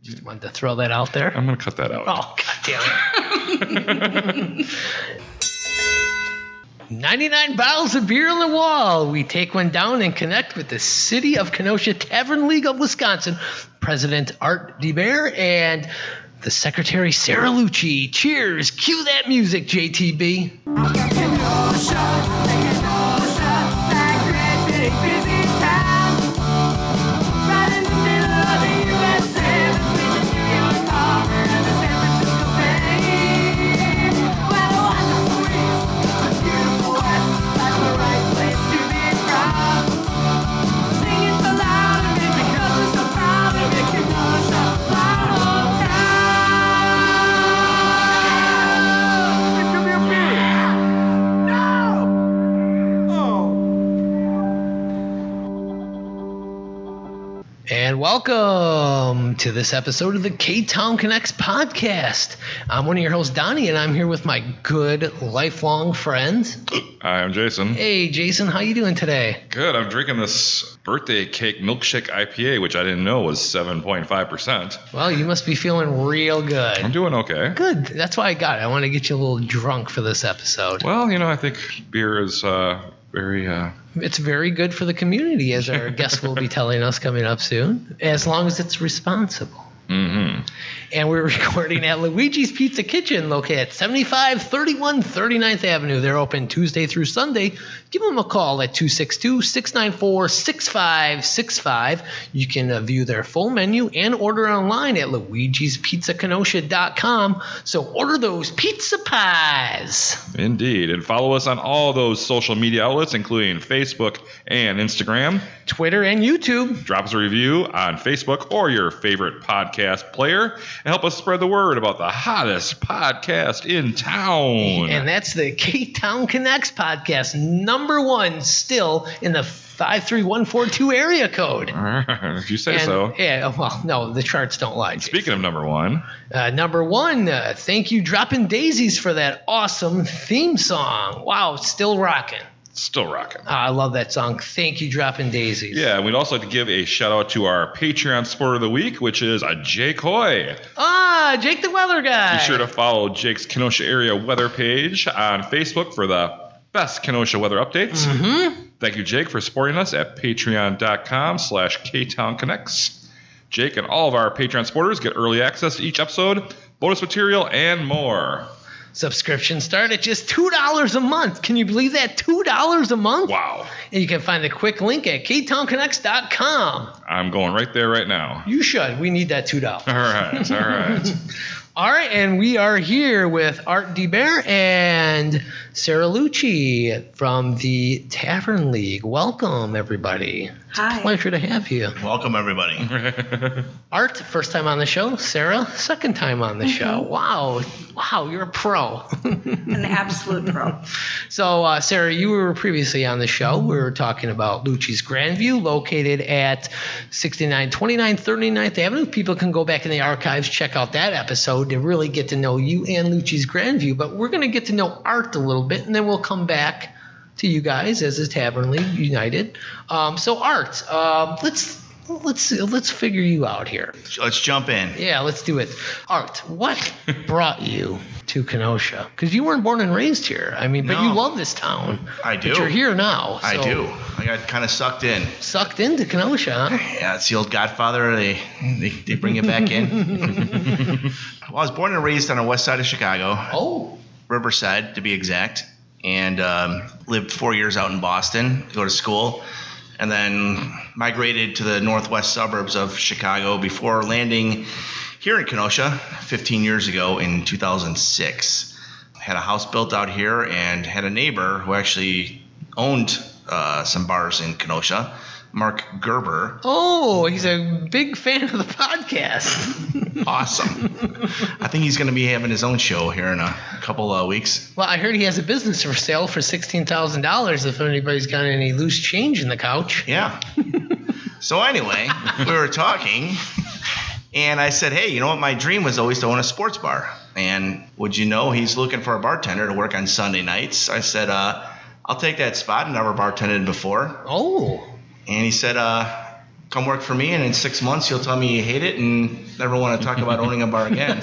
Just wanted to throw that out there. I'm going to cut that out. Oh, goddamn it. 99 bottles of beer on the wall. We take one down and connect with the City of Kenosha Tavern League of Wisconsin, President Art DeBaere, and the Secretary Sara Lucci. Cheers. Cue that music, JTB. And welcome to this episode of the Ktown Connects podcast. I'm one of your hosts, Donnie, and I'm here with my good lifelong friend. Hi, I'm Jason. Hey, Jason, how you doing today? Good. I'm drinking this birthday cake milkshake IPA, which I didn't know was 7.5%. Well, you must be feeling real good. I'm doing okay. Good. That's why I got it. I want to get you a little drunk for this episode. Well, I think beer is very... It's very good for the community, as our guest will be telling us coming up soon, as long as it's responsible. Mm-hmm. And we're recording at Luigi's Pizza Kitchen, located at 7531 39th Avenue. They're open Tuesday through Sunday. Give them a call at 262-694-6565. You can view their full menu and order online at luigispizzakenosha.com. So order those pizza pies. Indeed. And follow us on all those social media outlets, including Facebook and Instagram, Twitter and YouTube. Drop us a review on Facebook or your favorite podcast player and help us spread the word about the hottest podcast in town. And that's the Ktown Connects podcast, number one still in the 53142 area code. If you say so. Yeah, well, no, the charts don't lie. Jason. Speaking of number one, thank you, Droppin' Daisies, for that awesome theme song. Wow, still rocking. Still rocking. I love that song. Thank you, Droppin' Daisies. Yeah, we'd also like to give a shout out to our Patreon supporter of the week, which is Jake Hoy. Jake the weather guy. Be sure to follow Jake's Kenosha area weather page on Facebook for the best Kenosha weather updates. Mm-hmm. Thank you, Jake, for supporting us at patreon.com/KtownConnects. Jake and all of our Patreon supporters get early access to each episode, bonus material, and more. Subscriptions start at just $2 a month. Can you believe that? $2 a month? Wow. And you can find the quick link at ktownconnects.com. I'm going right there right now. You should. We need that $2. All right. All right, and we are here with Art DeBaere and Sara Lucci from the Tavern League. Welcome, everybody. Hi. It's a pleasure to have you. Welcome, everybody. Art, first time on the show. Sara, second time on the show. Wow, you're a pro. An absolute pro. So, Sara, you were previously on the show. We were talking about Lucci's Grandview, located at 6929 39th Avenue. People can go back in the archives, check out that episode to really get to know you and Lucci's Grandview. But we're going to get to know Art a little bit, and then we'll come back to you guys as a Tavern League United. So, Art, let's figure you out here. Let's jump in. Yeah, let's do it. Art, what brought you to Kenosha? Because you weren't born and raised here. I mean, but No. you love this town. I do. But you're here now. So I do. I got kind of sucked in. Sucked into Kenosha, huh? Yeah, it's the old Godfather. They bring it back in. Well, I was born and raised on the west side of Chicago. Oh. Riverside, to be exact. And lived 4 years out in Boston to go to school. And then migrated to the northwest suburbs of Chicago before landing here in Kenosha 15 years ago in 2006. Had a house built out here and had a neighbor who actually owned some bars in Kenosha, Mark Gerber. Oh, he's a big fan of the podcast. Awesome. I think he's going to be having his own show here in a couple of weeks. Well, I heard he has a business for sale for $16,000 if anybody's got any loose change in the couch. Yeah. So anyway, we were talking, and I said, hey, you know what? My dream was always to own a sports bar. And would you know, he's looking for a bartender to work on Sunday nights. I said, I'll take that spot. Never bartended before. Oh. And he said, come work for me, and in 6 months you'll tell me you hate it and never want to talk about owning a bar again.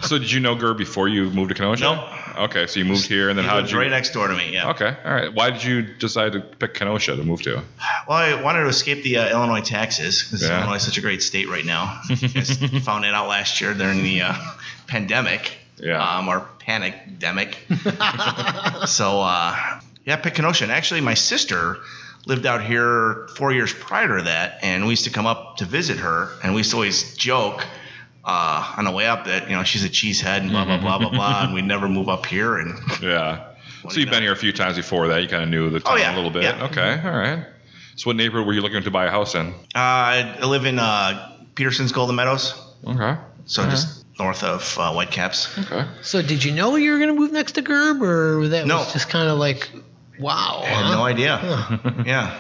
So did you know Gerb before you moved to Kenosha? Nope. Okay, so you moved here, and then how did you? Right next door to me. Yeah. Okay, all right. Why did you decide to pick Kenosha to move to? Well, I wanted to escape the Illinois taxes because Yeah. Illinois is such a great state right now. I found it out last year during the pandemic. Yeah. Or panic-demic. So, yeah, pick Kenosha. And actually, my sister lived out here 4 years prior to that, and we used to come up to visit her, and we used to always joke on the way up that, she's a cheesehead and blah, blah, blah, blah, blah, and we'd never move up here. And Yeah. So you've been here a few times before that. You kind of knew the town a little bit. Yeah. Okay, all right. So what neighborhood were you looking to buy a house in? I live in Peterson's Golden Meadows, Okay. so just north of Whitecaps. Okay. So did you know you were going to move next to Gerb, or that No. was just kind of like, wow? I had no idea. Yeah.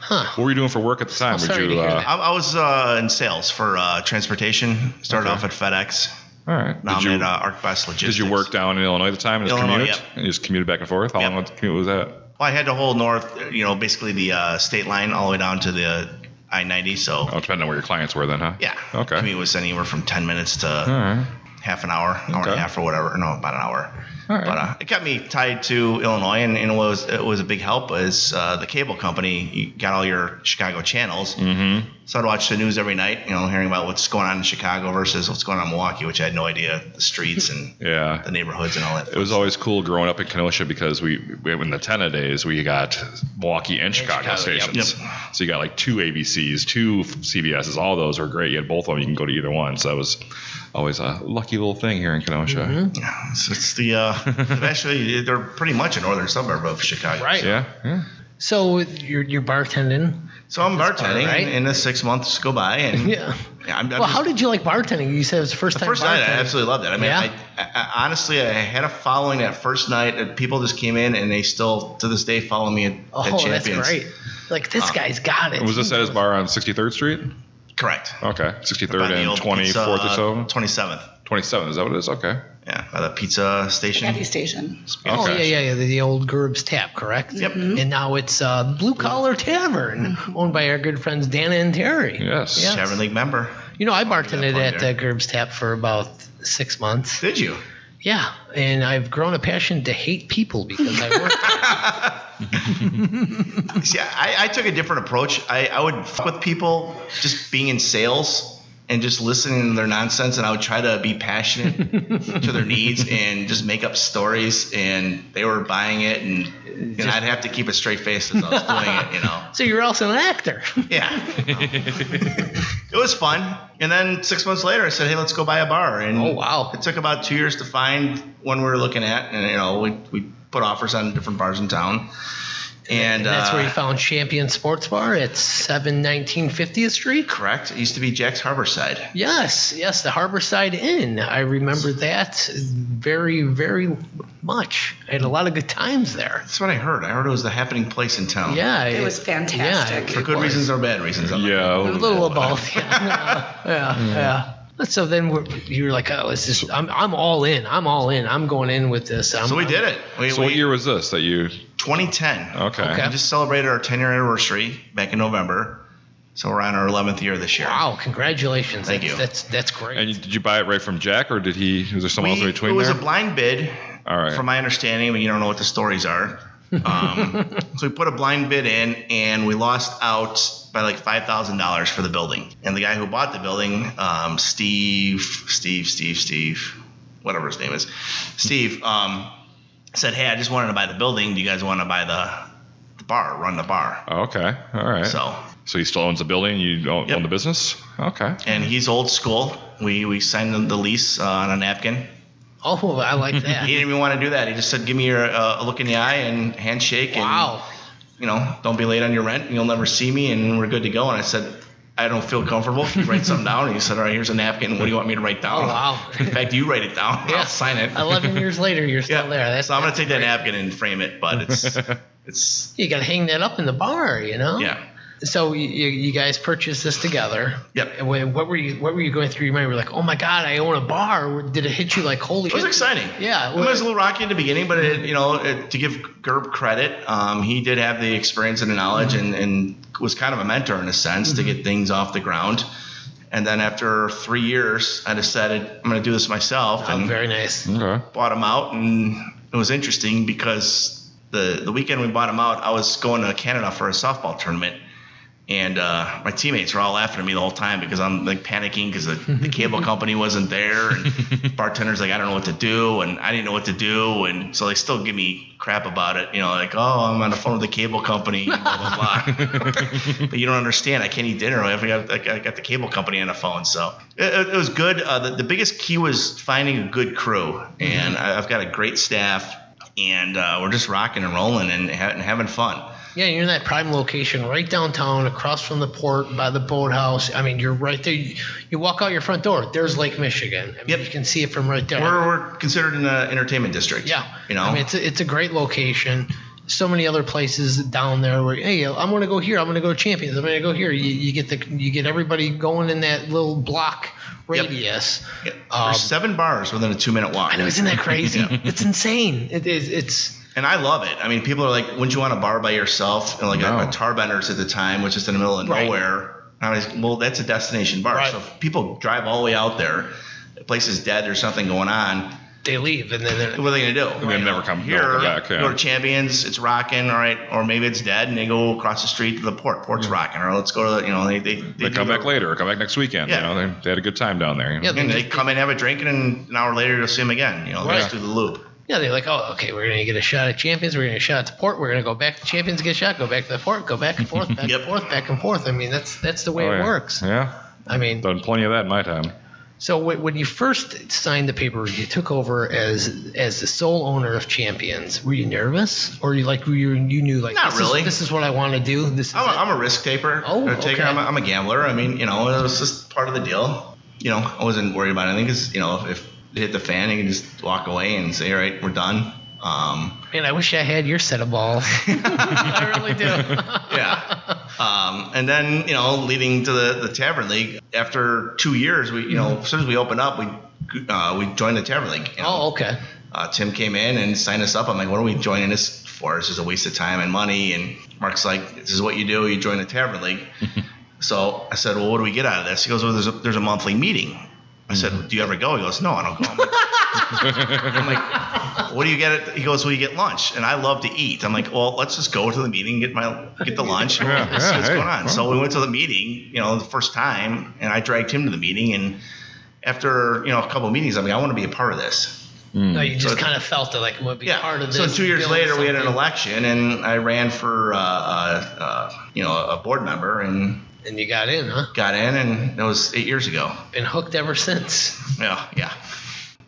What were you doing for work at the time? sorry to hear that. I was in sales for transportation. Started off at FedEx. All right. Now I'm at ArcBest Logistics. Did you work down in Illinois at the time and just Illinois, commute? yep. And you just commuted back and forth? How Yep. long of a commute was that? Well, I had the whole north, basically the state line all the way down to the I-90. So, Oh, depending on where your clients were then, huh? yeah. Okay. Commute was anywhere from 10 minutes to All right. half an hour, hour and Okay. a half or whatever. No, about an hour. All right. But it kept me tied to Illinois, and it was a big help as the cable company. You got all your Chicago channels. Mm-hmm. So I'd watch the news every night, hearing about what's going on in Chicago versus what's going on in Milwaukee, which I had no idea, the streets and Yeah. the neighborhoods and all that. It was always cool growing up in Kenosha because we in the Tenna days, we got Milwaukee and Chicago Chicago, yep. stations. So you got like 2 ABCs, 2 CBSs, all those were great. You had both of them, you can go to either one. So that was always a lucky little thing here in Kenosha. Mm-hmm. Yeah, so it's the actually they're pretty much a northern suburb of Chicago. Right. Yeah. Yeah. So you're bartending. So I'm bartending, right? and the 6 months go by, and Yeah. I'm Well, just, how did you like bartending? You said it was the first the time. first night I bartending. absolutely loved it. I mean, Yeah? I honestly I had a following that first night, and people just came in, and they still to this day follow me at Oh, Champions. that's great. Like this guy's got it. Was this at his bar on 63rd Street? Correct. Okay. By 63rd the and old 24th or so? 27th. 27th, is that what it is? Okay. Yeah, by the pizza station. Spaghetti station. Oh Okay. yeah. The old Gerb's Tap, correct? Yep. And now it's Blue Collar Tavern, owned by our good friends Dana and Terry. Yes. Yeah. Tavern League member. I bartended plug at there. Gerb's Tap for about 6 months. Did you? Yeah, and I've grown a passion to hate people because I worked. See, I took a different approach. I would fuck with people just being in sales and just listening to their nonsense, and I would try to be passionate to their needs and just make up stories, and they were buying it, and I'd have to keep a straight face as I was doing it, So you're also an actor. Yeah. It was fun. And then 6 months later, I said, hey, let's go buy a bar. And Oh, wow. It took about 2 years to find one we were looking at, and we put offers on different bars in town. And that's where you found Champion Sports Bar at 719 50th Street. correct. It used to be Jack's Harborside. Yes, the Harborside Inn. I remember that very, very much. I had a lot of good times there. That's what I heard. I heard it was the happening place in town. Yeah, It was fantastic. Yeah, For good reasons or bad reasons. Yeah. A little of both. Yeah. So then you were like, oh, it's just I'm all in. I'm going in with this. So we did it. So what year was this that you? 2010. Okay. We just celebrated our 10-year anniversary back in November. So we're on our 11th year this year. Wow, congratulations. Thank you. That's great. And did you buy it right from Jack, or was there someone else in between It was there? a blind bid. All right. From my understanding, but you don't know what the stories are. So we put a blind bid in, and we lost out by like $5,000 for the building. And the guy who bought the building, Steve, whatever his name is, Steve, said, hey, I just wanted to buy the building. Do you guys want to buy the bar, run the bar? Oh, okay. All right. So he still owns the building. You don't Yep. own the business. Okay. and he's old school. We signed the lease on a napkin. Oh, I like that. He didn't even want to do that. He just said, give me your a look in the eye and handshake. Wow. And, don't be late on your rent, and you'll never see me, and we're good to go. And I said, I don't feel comfortable. Can you write something down? And he said, all right, here's a napkin. What do you want me to write down? Oh, wow. In fact, you write it down. Yeah. I'll sign it. 11 years later, you're still there. That's, So I'm going to take that napkin and frame it, but it's you got to hang that up in the bar, yeah. So you guys purchased this together. Yep. And what were you going through your mind? Were like, oh my God, I own a bar. Or did it hit you like, holy? It was exciting. Yeah. It was a little rocky in the beginning, but to give Gerb credit, he did have the experience and the knowledge and was kind of a mentor in a sense to get things off the ground. And then after 3 years, I decided I'm going to do this myself. Oh, and very nice. Okay. bought them out, and it was interesting because the weekend we bought them out, I was going to Canada for a softball tournament. And my teammates were all laughing at me the whole time because I'm like panicking because the cable company wasn't there, and bartender's like, I don't know what to do, and I didn't know what to do, and so they still give me crap about it, like, oh, I'm on the phone with the cable company, blah blah blah. But you don't understand. I can't eat dinner. I got the cable company on the phone, so it was good. The biggest key was finding a good crew, and I've got a great staff, and we're just rocking and rolling and having fun. Yeah, you're in that prime location right downtown, across from the port, by the boathouse. I mean, you're right there. You walk out your front door, there's Lake Michigan. I mean, you can see it from right there. We're considered an entertainment district. Yeah. I mean, it's a great location. So many other places down there where, hey, I'm going to go here. I'm going to go to Champions. I'm going to go here. You get everybody going in that little block radius. Yep. There's 7 bars within a 2-minute walk. I know, isn't that crazy? It's insane. It's. And I love it. I mean, people are like, wouldn't you want a bar by yourself? And like a Tarbender's at the time, which is in the middle of nowhere. And I was like, well, that's a destination bar. Right. So if people drive all the way out there, the place is dead, there's something going on. They leave, and then what are they going to do? And they never come here. Back. Yeah. Go to Champions, it's rocking, all right, or maybe it's dead, and they go across the street to the port. Port's rocking, or let's go to the, they come back later, or come back next weekend. Yeah. They had a good time down there. Yeah, and they come and have a drink, and an hour later you'll see them again. Let's do the loop. Yeah, they're like, oh, okay, we're going to get a shot at Champions. We're going to get a shot at the port. We're going to go back to Champions, get a shot, go back to the port, go back and forth, back and forth, back and forth. I mean, that's the way it works. Yeah. I mean, done plenty of that in my time. So when you first signed the paper, you took over as the sole owner of Champions. Were you nervous, or you knew like not really? This is what I want to do. I'm a risk taker. Okay. I'm a gambler. I mean, it was just part of the deal. I wasn't worried about anything because if it hit the fan, you can just walk away and say, all right, we're done. Man, I wish I had your set of balls. I really do. Yeah. And then, leading to the Tavern League, after 2 years, we, as soon as we opened up, we joined the Tavern League. Oh, okay. Tim came in and signed us up. I'm like, what are we joining this for? It's just a waste of time and money. And Mark's like, this is what you do. You join the Tavern League. So I said, well, what do we get out of this? He goes, well, there's a monthly meeting. I said, do you ever go? He goes, no, I don't go. I'm like, what do you get? He goes, well, you get lunch. And I love to eat. I'm like, well, let's just go to the meeting, get the lunch, and see what's going on. So we went to the meeting, the first time, and I dragged him to the meeting. And after, a couple of meetings, I'm like, I want to be a part of this. No, you just kind of felt it like it would be part of this. So 2 years later, we had an election, and I ran for, a board member, and you got in, huh? Got in, and that was 8 years ago. Been hooked ever since. Yeah.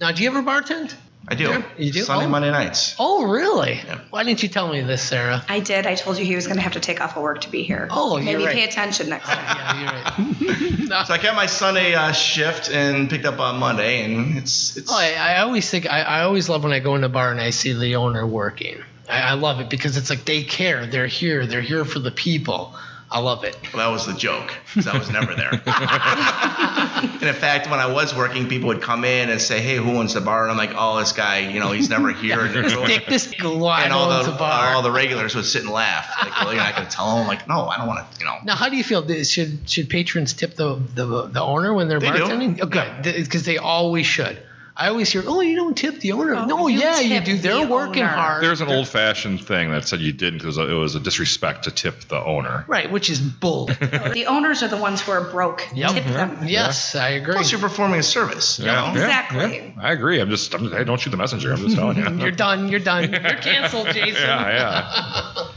Now, do you ever bartend? I do. Yeah, you do? Sunday, Monday nights. Oh, really? Yeah. Why didn't you tell me this, Sarah? I did. I told you he was going to have to take off of work to be here. Oh, you're right. Maybe pay attention next time. Yeah, you're right. No. So I kept my Sunday shift and picked up on Monday, and it's. Oh, I always think I always love when I go in the bar and I see the owner working. I love it because it's like they care. They're here. They're here for the people. I love it. Well, that was the joke, because I was never there. And in fact, when I was working, people would come in and say, hey, who owns the bar? And I'm like, oh, this guy, he's never here. This guy and owns the bar. all the regulars would sit and laugh. Like, well, you're not going to tell them? I'm like, no, I don't want to, Now, how do you feel? Should patrons tip the owner when they're bartending? Do. Oh, good, because they always should. I always hear, oh, you don't tip the owner. Oh, no, you do. They're working owner. hard. There's an old-fashioned thing that said you didn't because it was a disrespect to tip the owner. Right, which is bull. The owners are the ones who are broke. Yep. Tip them. Yes, I agree. Plus, you're performing a service. Yeah. Exactly. Yeah. I agree. Hey, don't shoot the messenger. I'm just telling you. You're done. You're canceled, Jason. Yeah.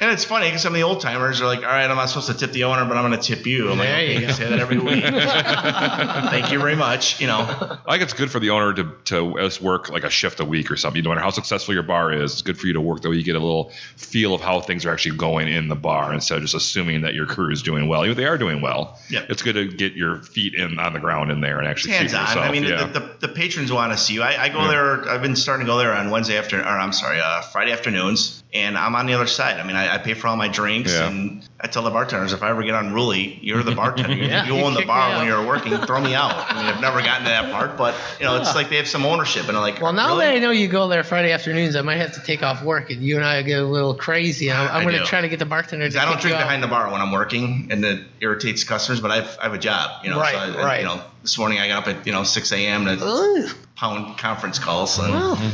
And it's funny because some of the old timers are like, all right, I'm not supposed to tip the owner, but I'm going to tip you. I'm There like, okay, you go. say that every week. Thank you very much. I think it's good for the owner to work like a shift a week or something. No matter how successful your bar is, it's good for you to work that way. You get a little feel of how things are actually going in the bar instead of just assuming that your crew is doing well. Even if they are doing well, Yep. It's good to get your feet on the ground in there and actually see Hands on. yourself. I mean, the patrons want to see you. I go there. I've been starting to go there on Friday afternoons, And I'm on the other side. I mean, I pay for all my drinks, and I tell the bartenders, if I ever get unruly, you're the bartender. You own the bar when you're working. Throw me out. I mean, I've never gotten to that part, but it's like they have some ownership, and I'm like, well, now really? that I know you go there Friday afternoons, I might have to take off work, and you and I get a little crazy. I'm going to try to get the bartender to I don't kick drink you out. behind the bar when I'm working, and it irritates customers. But I have a job, Right, so right. This morning I got up at 6 a.m. to pound conference calls, and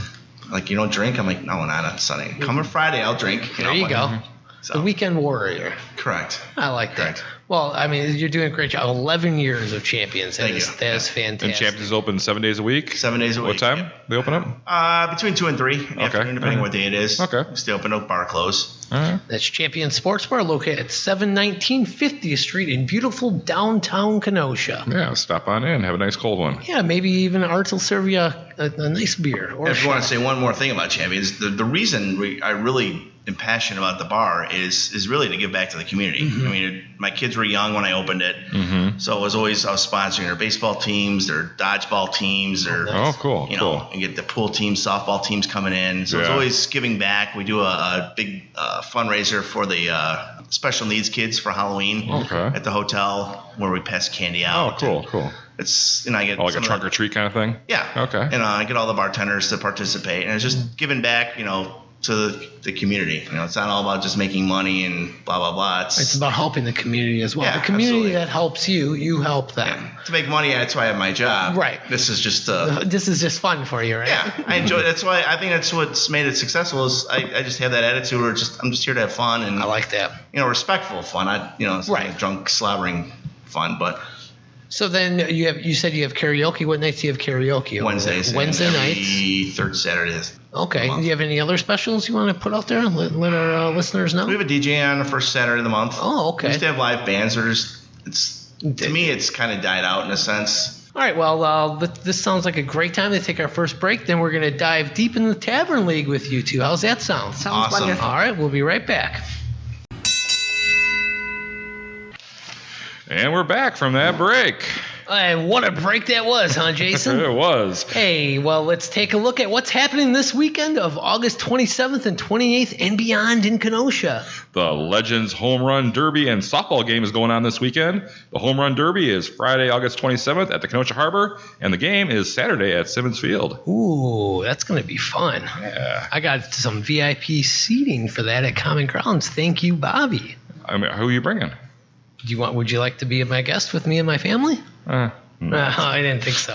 like, you don't drink? I'm like, no, not on Sunday. Come on Friday, I'll drink. There you go. So. The weekend warrior. Correct. I like that. Correct. Well, I mean, you're doing a great job. 11 years of champions. That is fantastic. And Champions open 7 days a week? 7 days a week. What time Yep. they open up? Between 2 and 3 in the afternoon, depending on what day it is. Okay. We stay open till bar close. That's Champion Sports Bar located at 719 50th Street in beautiful downtown Kenosha. Yeah, stop on in. Have a nice cold one. Yeah, maybe even Art will serve you a nice beer. Or If you want to say one more thing about Champions, the reason I really am passionate about the bar is really to give back to the community. I mean, my kids were young when I opened it, so I was sponsoring their baseball teams, their dodgeball teams, their cool. and get the pool teams, softball teams coming in. So it's always giving back. We do a big fundraiser for the special needs kids for Halloween at the hotel where we pass candy out. Oh, cool. It's I get like a trunk or treat kind of thing. Yeah. Okay. And I get all the bartenders to participate, and it's just giving back, to the community. It's not all about just making money and blah blah blah. It's about helping the community as well. Yeah, the community absolutely. that helps you help them. Yeah. To make money, that's why I have my job. Right. This is just This is just fun for you, right? yeah, I enjoy it. That's why I think that's what's made it successful is I just have that attitude where I'm just here to have fun and I like that. respectful fun. It's Right. not drunk slobbering fun, but So then you said you have karaoke. What nights do you have karaoke? Wednesdays. Wednesday and nights. every third Saturday. Okay. Do you have any other specials you want to put out there? Let our listeners know. We have a DJ on the first Saturday of the month. Oh, okay. We used to have live bands. To me, it's kind of died out in a sense. All right. Well, this sounds like a great time to take our first break. Then we're going to dive deep in the Tavern League with you two. How's that sound? Sounds Awesome. wonderful. All right. We'll be right back. And we're back from that break. And what a break that was, huh, Jason? It was. Hey, well, let's take a look at what's happening this weekend of August 27th and 28th and beyond in Kenosha. The Legends Home Run Derby and softball game is going on this weekend. The Home Run Derby is Friday, August 27th at the Kenosha Harbor, and the game is Saturday at Simmons Field. Ooh, that's going to be fun. Yeah. I got some VIP seating for that at Common Grounds. Thank you, Bobby. I mean, who are you bringing? Would you like to be my guest with me and my family? No. I didn't think so.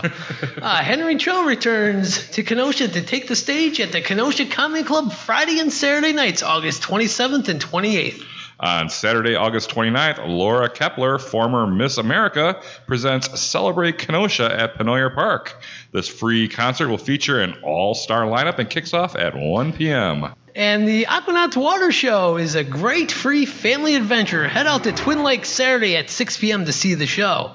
Henry Cho returns to Kenosha to take the stage at the Kenosha Comedy Club Friday and Saturday nights, August 27th and 28th. On Saturday, August 29th, Laura Kepler, former Miss America, presents Celebrate Kenosha at Penoyer Park. This free concert will feature an all-star lineup and kicks off at 1 p.m. And the Aquanauts Water Show is a great free family adventure. Head out to Twin Lakes Saturday at 6 p.m. to see the show.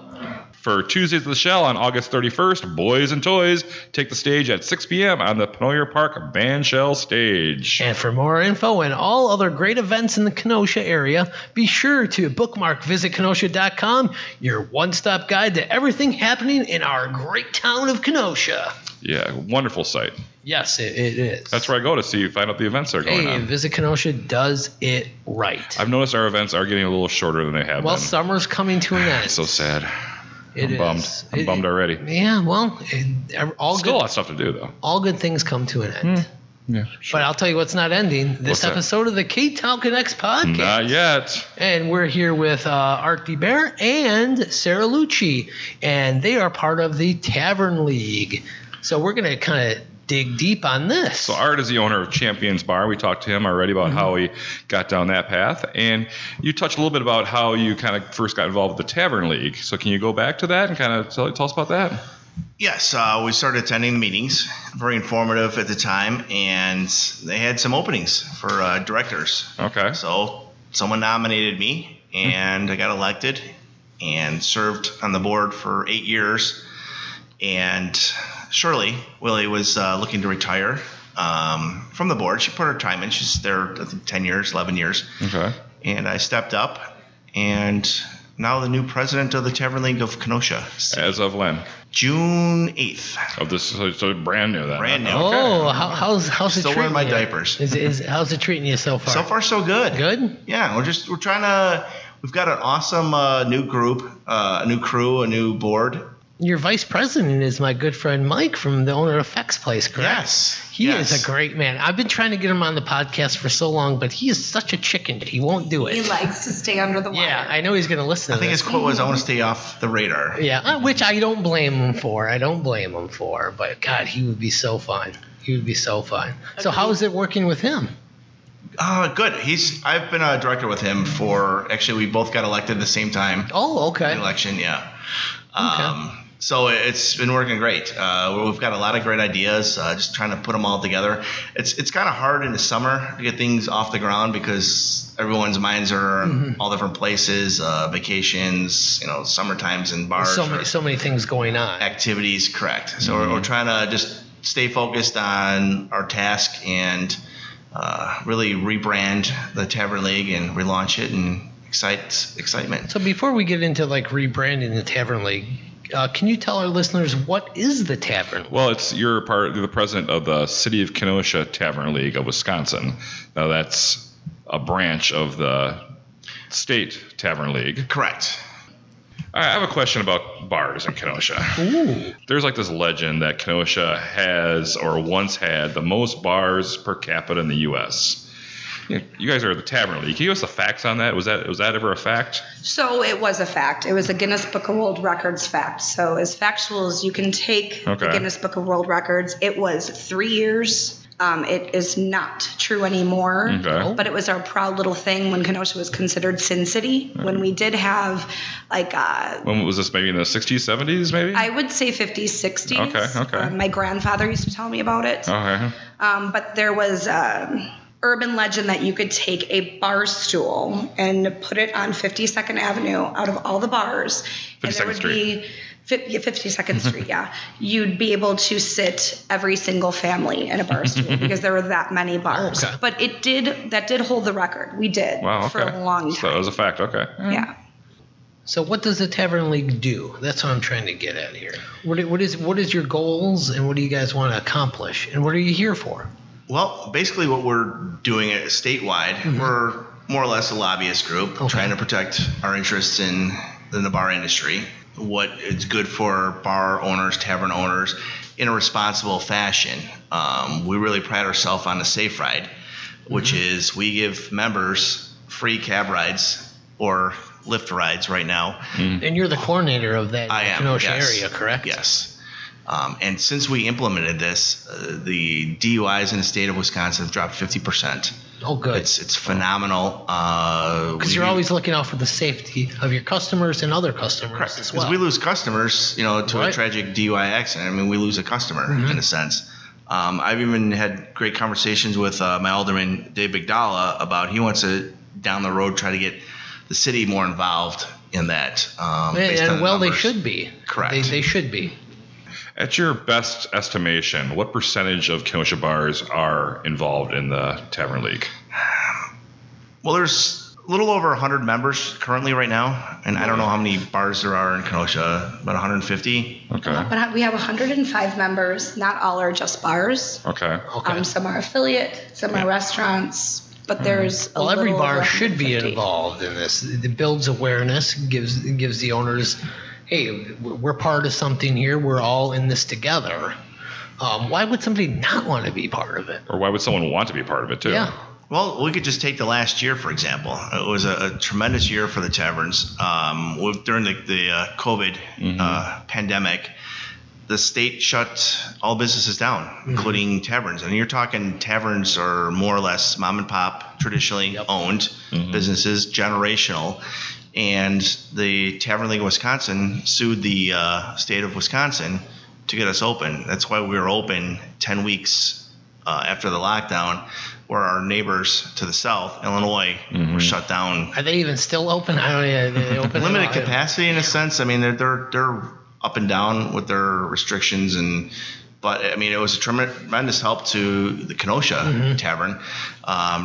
For Tuesdays at the Shell on August 31st, Boys and Toys take the stage at 6 p.m. on the Penoyer Park Band Shell stage. And for more info and all other great events in the Kenosha area, be sure to bookmark visitkenosha.com, your one-stop guide to everything happening in our great town of Kenosha. Yeah, wonderful site. Yes, it is. That's where I go to find out the events that are going on. Visit Kenosha does it right. I've noticed our events are getting a little shorter than they have Well, been. summer's coming to an end. It's so sad. It I'm bummed. is. I'm bummed already. Yeah, well, Still a lot of stuff to do, though. all good things come to an end. Yeah, But I'll tell you what's not ending. This What's that? episode of the Ktown Connects podcast. Not yet. And we're here with Art DeBaere and Sara Lucci. And they are part of the Tavern League. So we're going to kind of dig deep on this. So Art is the owner of Champions Bar. We talked to him already about how he got down that path. And you touched a little bit about how you kind of first got involved with the Tavern League. So can you go back to that and kind of tell us about that? Yes, we started attending the meetings. Very informative at the time, and they had some openings for directors. Okay. So someone nominated me, and I got elected and served on the board for 8 years. And Shirley Willie was looking to retire from the board. She put her time in. She's there, I think, 10 years, 11 years. Okay. And I stepped up and now the new president of the Tavern League of Kenosha. As of when? June 8th. Of this, so brand new then. Brand new. Oh, how's it Still treating wearing my you? diapers. How's it treating you so far? So far, so good. Good? Yeah, we're trying to. We've got an awesome new group, a new crew, a new board. Your vice president is my good friend Mike from the owner of Fex Place, correct? Yes. He is a great man. I've been trying to get him on the podcast for so long, but he is such a chicken. He won't do it. He likes to stay under the wire. Yeah, I know he's going to listen I to think this. his quote was, "I want to stay off the radar." Yeah, which I don't blame him for. But God, he would be so fun. So how is it working with him? Good. I've been a director with him for. Actually, we both got elected at the same time. Oh, okay. The election, yeah. Okay. So it's been working great. We've got a lot of great ideas. Just trying to put them all together. It's kind of hard in the summer to get things off the ground because everyone's minds are all different places, vacations, summer times and bars. So many things going on. Activities, correct. So we're trying to just stay focused on our task and really rebrand the Tavern League and relaunch it and excitement. So before we get into rebranding the Tavern League, can you tell our listeners what is the Tavern League? Well, you're the president of the City of Kenosha Tavern League of Wisconsin. Now that's a branch of the State Tavern League. Correct. I have a question about bars in Kenosha. Ooh. There's this legend that Kenosha has or once had the most bars per capita in the U.S. You guys are the Tavern League. Can you give us the facts on that? Was that ever a fact? So it was a fact. It was a Guinness Book of World Records fact. So as factual as you can take the Guinness Book of World Records, it was 3 years. It is not true anymore, Okay. but it was our proud little thing when Kenosha was considered Sin City, when we did have When was this? Maybe in the 60s, 70s, maybe? I would say 50s, 60s. Okay. My grandfather used to tell me about it. Okay. But there was urban legend that you could take a bar stool and put it on 52nd Avenue out of all the bars. And there 52nd would Street. be 52nd Street, yeah. You'd be able to sit every single family in a bar stool because there were that many bars. Okay. But that did hold the record. We did Wow, for okay. a long So it time. was a fact, okay. Yeah. So what does the Tavern League do? That's what I'm trying to get at here. What is your goals and what do you guys want to accomplish and what are you here for? Well, basically what we're doing is statewide. We're more or less a lobbyist group trying to protect our interests in the bar industry, what is good for bar owners, tavern owners in a responsible fashion. We really pride ourselves on the Safe Ride, which is we give members free cab rides or Lyft rides right now. And you're the coordinator of that I am, Kenosha yes. area, correct? Yes. And since we implemented this, the DUIs in the state of Wisconsin have dropped 50%. Oh, good. It's phenomenal. Because you're always looking out for the safety of your customers and other customers as well. Because we lose customers, to a tragic DUI accident. I mean, we lose a customer in a sense. I've even had great conversations with my alderman, Dave Bigdala, about he wants to, down the road, try to get the city more involved in that. Based on the they numbers. should be. Correct. They should be. At your best estimation, what percentage of Kenosha bars are involved in the Tavern League? Well, there's a little over 100 members currently right now, and I don't know how many bars there are in Kenosha, about 150. Okay. But we have 105 members. Not all are just bars. Okay. Okay. Some are affiliate, some are restaurants, but there's a Well, every little bar over should be 150. involved in this. It builds awareness, gives the owners, hey, we're part of something here. We're all in this together. Why would somebody not want to be part of it? Or why would someone want to be part of it too? Yeah. Well, we could just take the last year, for example. It was a tremendous year for the taverns. During the COVID pandemic, the state shut all businesses down, including taverns. And you're talking taverns are more or less mom and pop, traditionally owned businesses, generational. And the Tavern League of Wisconsin sued the state of Wisconsin to get us open. That's why we were open 10 weeks after the lockdown, where our neighbors to the south, Illinois, were shut down. Are they even still open? I don't know. Are they open? Limited capacity in a sense. I mean, they're up and down with their restrictions and But I mean, it was a tremendous help to the Kenosha Tavern.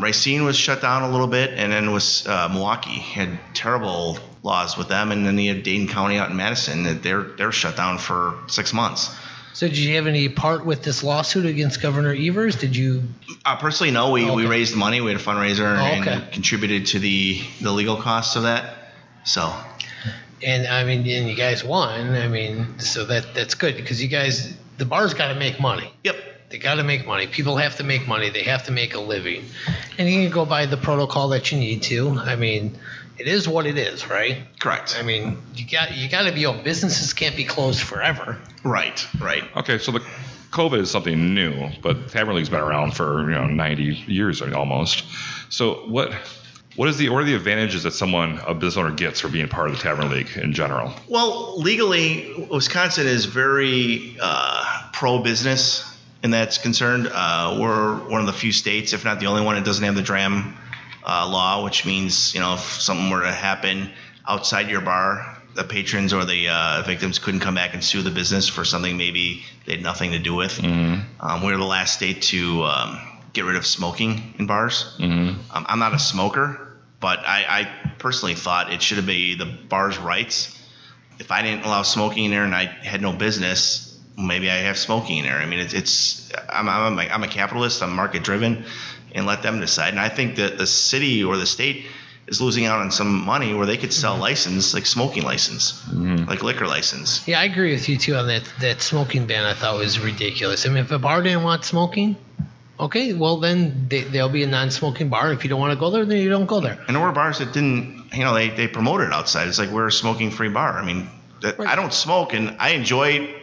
Racine was shut down a little bit, and then was Milwaukee had terrible laws with them, and then you had Dayton County out in Madison that they're shut down for 6 months. So did you have any part with this lawsuit against Governor Evers? Did you? Personally, no. We raised money. We had a fundraiser and contributed to the legal costs of that. So. And I mean, and you guys won. I mean, so that's good because you guys, the bar's got to make money. Yep. They got to make money. People have to make money. They have to make a living, and you can go by the protocol that you need to. I mean, it is what it is, right? Correct. I mean, you got to be open. Businesses can't be closed forever. Right. Okay, so the COVID is something new, but Tavern League's been around for 90 years almost. So what are the advantages that a business owner gets for being part of the Tavern League in general? Well, legally, Wisconsin is very pro-business in that's concerned. We're one of the few states, if not the only one, that doesn't have the DRAM law, which means, if something were to happen outside your bar, the patrons or the victims couldn't come back and sue the business for something maybe they had nothing to do with. We're the last state to get rid of smoking in bars. I'm not a smoker, but I personally thought it should be the bar's rights. If I didn't allow smoking in there and I had no business, maybe I have smoking in there. I mean, I'm a capitalist. I'm market driven, and let them decide. And I think that the city or the state is losing out on some money where they could sell license, like smoking license, like liquor license. Yeah, I agree with you too on that smoking ban. I thought was ridiculous. I mean, if a bar didn't want smoking, okay, well then they'll be a non-smoking bar. If you don't want to go there, then you don't go there. And there were bars that didn't, they promoted it outside. It's like we're a smoking-free bar. I mean, I don't smoke, and I enjoy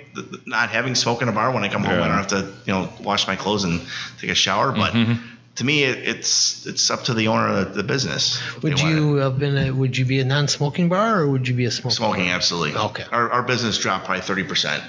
not having smoke in a bar when I come home. I don't have to, wash my clothes and take a shower. But to me, it's up to the owner of the business. Would you be a non-smoking bar, or would you be a smoking bar? Absolutely. Okay. Our business dropped probably 30%.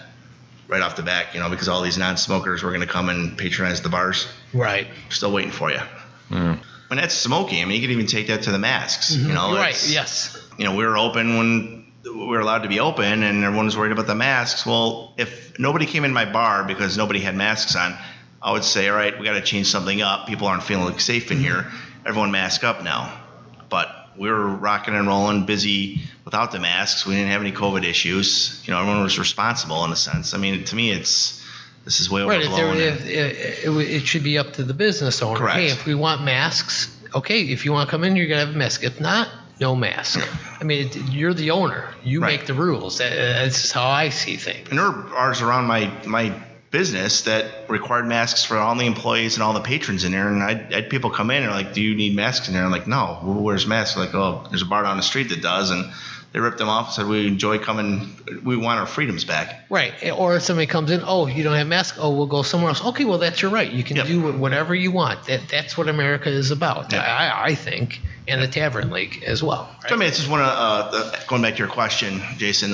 Right off the bat, because all these non-smokers were going to come and patronize the bars. Right. Still waiting for you. When that's smoking, I mean, you could even take that to the masks. Right. Yes. We were open when we were allowed to be open, and everyone was worried about the masks. Well, if nobody came in my bar because nobody had masks on, I would say, all right, we got to change something up. People aren't feeling safe in here. Everyone mask up now. But we were rocking and rolling, busy without the masks. We didn't have any COVID issues. Everyone was responsible in a sense. I mean, to me, this is way overblown. Right. It should be up to the business owner. Correct. Hey, if we want masks, okay, if you want to come in, you're going to have a mask. If not, no mask. I mean, you're the owner. You make the rules. That's how I see things. And there are bars around my business that required masks for all the employees and all the patrons in there, and I had people come in and are like, do you need masks in there? I'm like, no, who wears masks? Like, oh, there's a bar down the street that does, and they ripped them off and said, we enjoy coming, we want our freedoms back. Right. Or if somebody comes in, oh, you don't have masks, oh, we'll go somewhere else. Okay, well, that's your right. You can do whatever you want. That's what America is about, I think, and the Tavern League as well. Right? So, I mean, it's just one of going back to your question, Jason,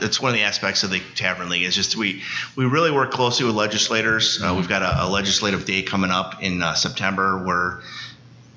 it's one of the aspects of the Tavern League. It's just we really work closely with legislators. We've got a legislative day coming up in September where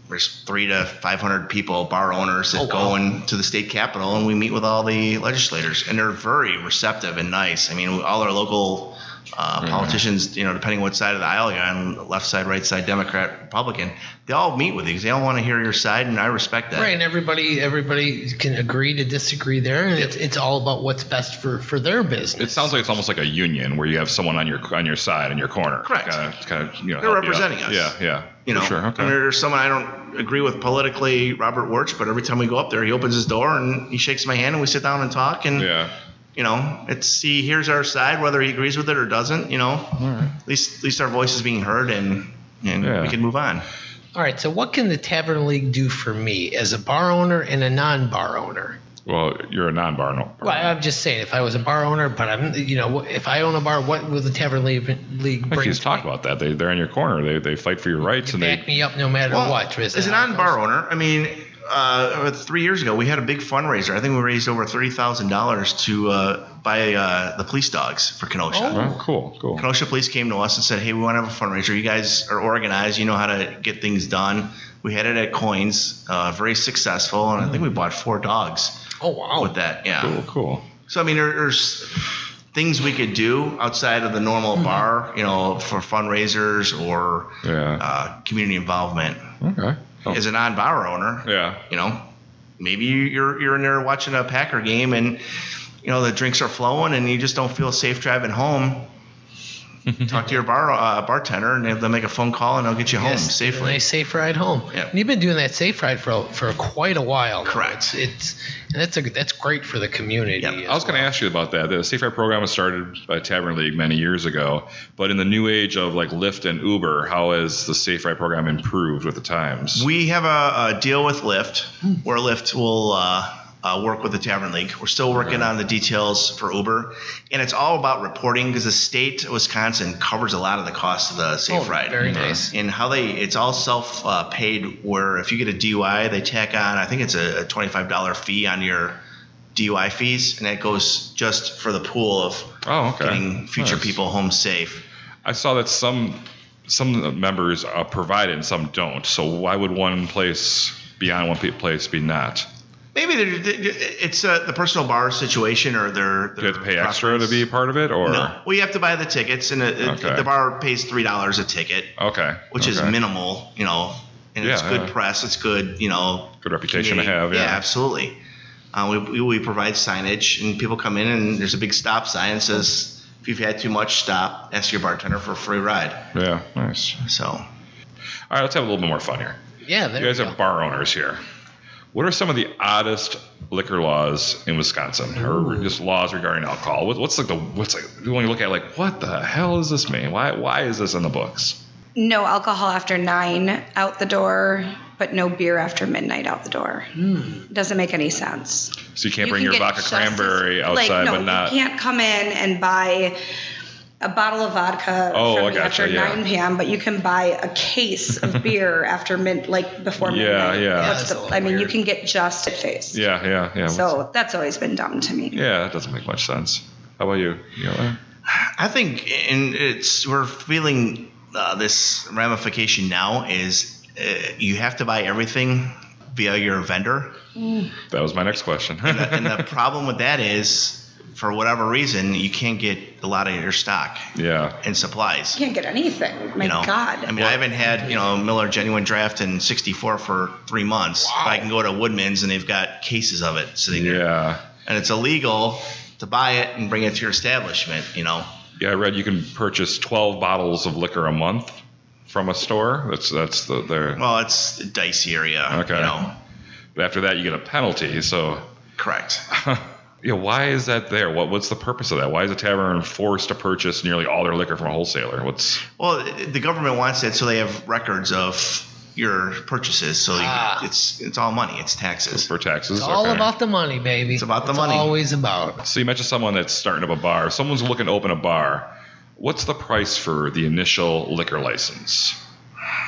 there's 300 to 500 people, bar owners, that go into the state capitol, and we meet with all the legislators, and they're very receptive and nice. I mean, all our local politicians, depending on what side of the aisle you're on, left side, right side, Democrat, Republican, they all meet with you because they all want to hear your side, and I respect that. Right, and everybody can agree to disagree there, and it's all about what's best for their business. It sounds like it's almost like a union where you have someone on your side, in your corner. Correct. Kind of they're representing us. Yeah. For sure. Okay. And there's someone I don't agree with politically, Robert Wirtz, but every time we go up there, he opens his door and he shakes my hand and we sit down and talk. And he hears our side, whether he agrees with it or doesn't. All right. At least our voice is being heard, and we can move on. All right. So what can the Tavern League do for me as a bar owner and a non-bar owner? Well, you're a non-bar owner. Well, I'm just saying, if I was a bar owner, but if I own a bar, what will the Tavern League bring? You just talk about that. They're in your corner. They fight for your rights, and back me up no matter what. As a non-bar owner, I mean, 3 years ago we had a big fundraiser. I think we raised over $30,000 to buy the police dogs for Kenosha. Oh, cool. Kenosha Police came to us and said, "Hey, we want to have a fundraiser. You guys are organized. You know how to get things done." We had it at Coins, very successful, and I think we bought 4 dogs. Oh, wow. With that, yeah. Cool. So, I mean, there's things we could do outside of the normal bar, for fundraisers or community involvement. Okay. Oh. As a non-bar owner, maybe you're in there watching a Packer game and the drinks are flowing and you just don't feel safe driving home. Talk to your bartender and they'll make a phone call and they'll get you home safely. A nice safe ride home. Yep. And you've been doing that safe ride for quite a while. Correct. That's great for the community. Yep. I was going to ask you about that. The safe ride program was started by Tavern League many years ago, but in the new age of like Lyft and Uber, how has the safe ride program improved with the times? We have a deal with Lyft where Lyft will work with the Tavern League. We're still working on the details for Uber, and it's all about reporting because the state of Wisconsin covers a lot of the cost of the safe ride. Very nice. And it's all self-paid, where if you get a DUI, they tack on, I think it's a $25 fee on your DUI fees, and that goes just for the pool of getting future people home safe. I saw that some members provide it and some don't. So why would one place be on, one place be not? Maybe it's the personal bar situation, or their do you have to pay extra to be a part of it, or no? Well, you have to buy the tickets, and the bar pays $3 a ticket. Okay. Which is minimal, and it's good press. It's good, good reputation to have. Yeah, absolutely. We provide signage, and people come in, and there's a big stop sign that says, "If you've had too much, stop. Ask your bartender for a free ride." Yeah, nice. So, all right, let's have a little bit more fun here. Yeah, you guys are bar owners here. What are some of the oddest liquor laws in Wisconsin, or just laws regarding alcohol? What's when you look at what the hell does this mean? Why is this in the books? No alcohol after 9 out the door, but no beer after midnight out the door. Doesn't make any sense. So you can't bring your vodka cranberry outside, but not. You can't come in and buy a bottle of vodka after 9 p.m., but you can buy a case of beer after before midnight. Yeah. You can get just a face. Yeah. So that's always been dumb to me. Yeah, that doesn't make much sense. How about you? I think, we're feeling this ramification now is you have to buy everything via your vendor. That was my next question. and the problem with that is, for whatever reason, you can't get a lot of your stock and supplies. You can't get anything. My God. I haven't had, Miller Genuine Draft in 64 for 3 months. Wow. But I can go to Woodman's and they've got cases of it sitting there. Yeah. And it's illegal to buy it and bring it to your establishment, Yeah, I read you can purchase 12 bottles of liquor a month from a store. That's Well, it's a dicey area. Okay. But after that, you get a penalty. So. Correct. Why is that there? What's the purpose of that? Why is a tavern forced to purchase nearly all their liquor from a wholesaler? Well, the government wants it so they have records of your purchases. So it's all money. It's taxes. For taxes. It's all about the money, baby. It's about the money. Always about. So you mentioned someone that's starting up a bar. If someone's looking to open a bar, what's the price for the initial liquor license?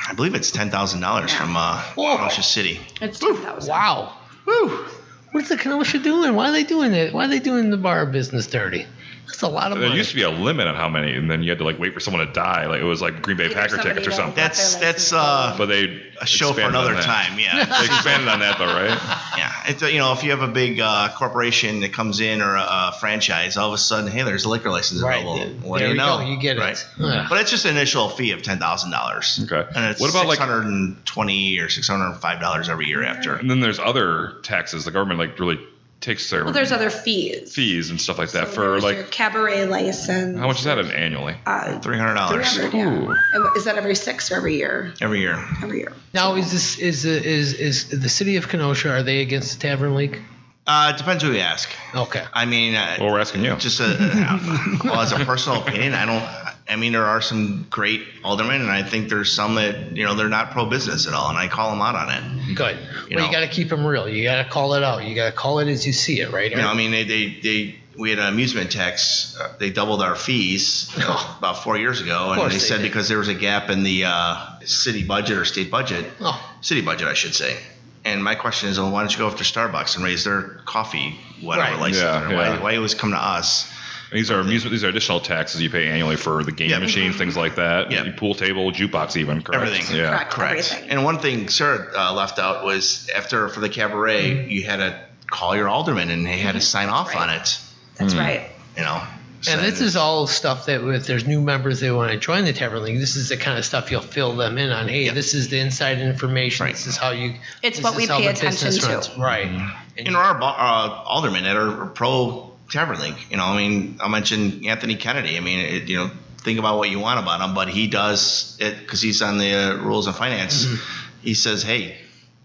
I believe it's $10,000 from Kenosha City. It's $10,000. Wow. Woo. What's the Kenosha doing? Why are they doing it? Why are they doing the bar business dirty? That's a lot of money. There used to be a limit on how many, and then you had to wait for someone to die. It was like Green Bay Packer tickets or something. That's but they a show for another time. Yeah, they expanded on that though, right? Yeah, it's if you have a big corporation that comes in or a franchise, all of a sudden, hey, there's a liquor license available. What do you know? You get right? it. Yeah. But it's just an initial fee of $10,000. Okay. And it's what about $620 or $605 every year after. And then there's other taxes. The government really takes their there's other fees and stuff like that for your cabaret license. How much is that annually? $300. $300, yeah. Is that every 6 or every year? Every year. Now, is the City of Kenosha, are they against the Tavern League? It depends who you ask. Okay. I mean, well, we're asking you. Just as a personal opinion, there are some great aldermen, and I think there's some that they're not pro-business at all, and I call them out on it. Good. You got to keep them real. You got to call it out. You got to call it as you see it, right? We had an amusement tax. They doubled our fees about 4 years ago, and they said because there was a gap in the city budget or state budget, city budget, I should say. And my question is, why don't you go after Starbucks and raise their coffee license? Why always come to us? These are additional taxes you pay annually for the game machines, things like that. Yeah. Pool table, jukebox, even. Correct? Everything. Yeah. Correct. Everything. And one thing Sara left out was for the cabaret, you had to call your alderman and they had to sign off on it. That's right. And this is all stuff that if there's new members that want to join the Tavern League, this is the kind of stuff you'll fill them in on. Hey, this is the inside information. This is how you. It's what we pay attention to. Right. And our aldermen that are pro Tavern League. I mean, I'll mention Anthony Kennedy. I mean, think about what you want about him, but he does it because he's on the rules and finance. He says, hey,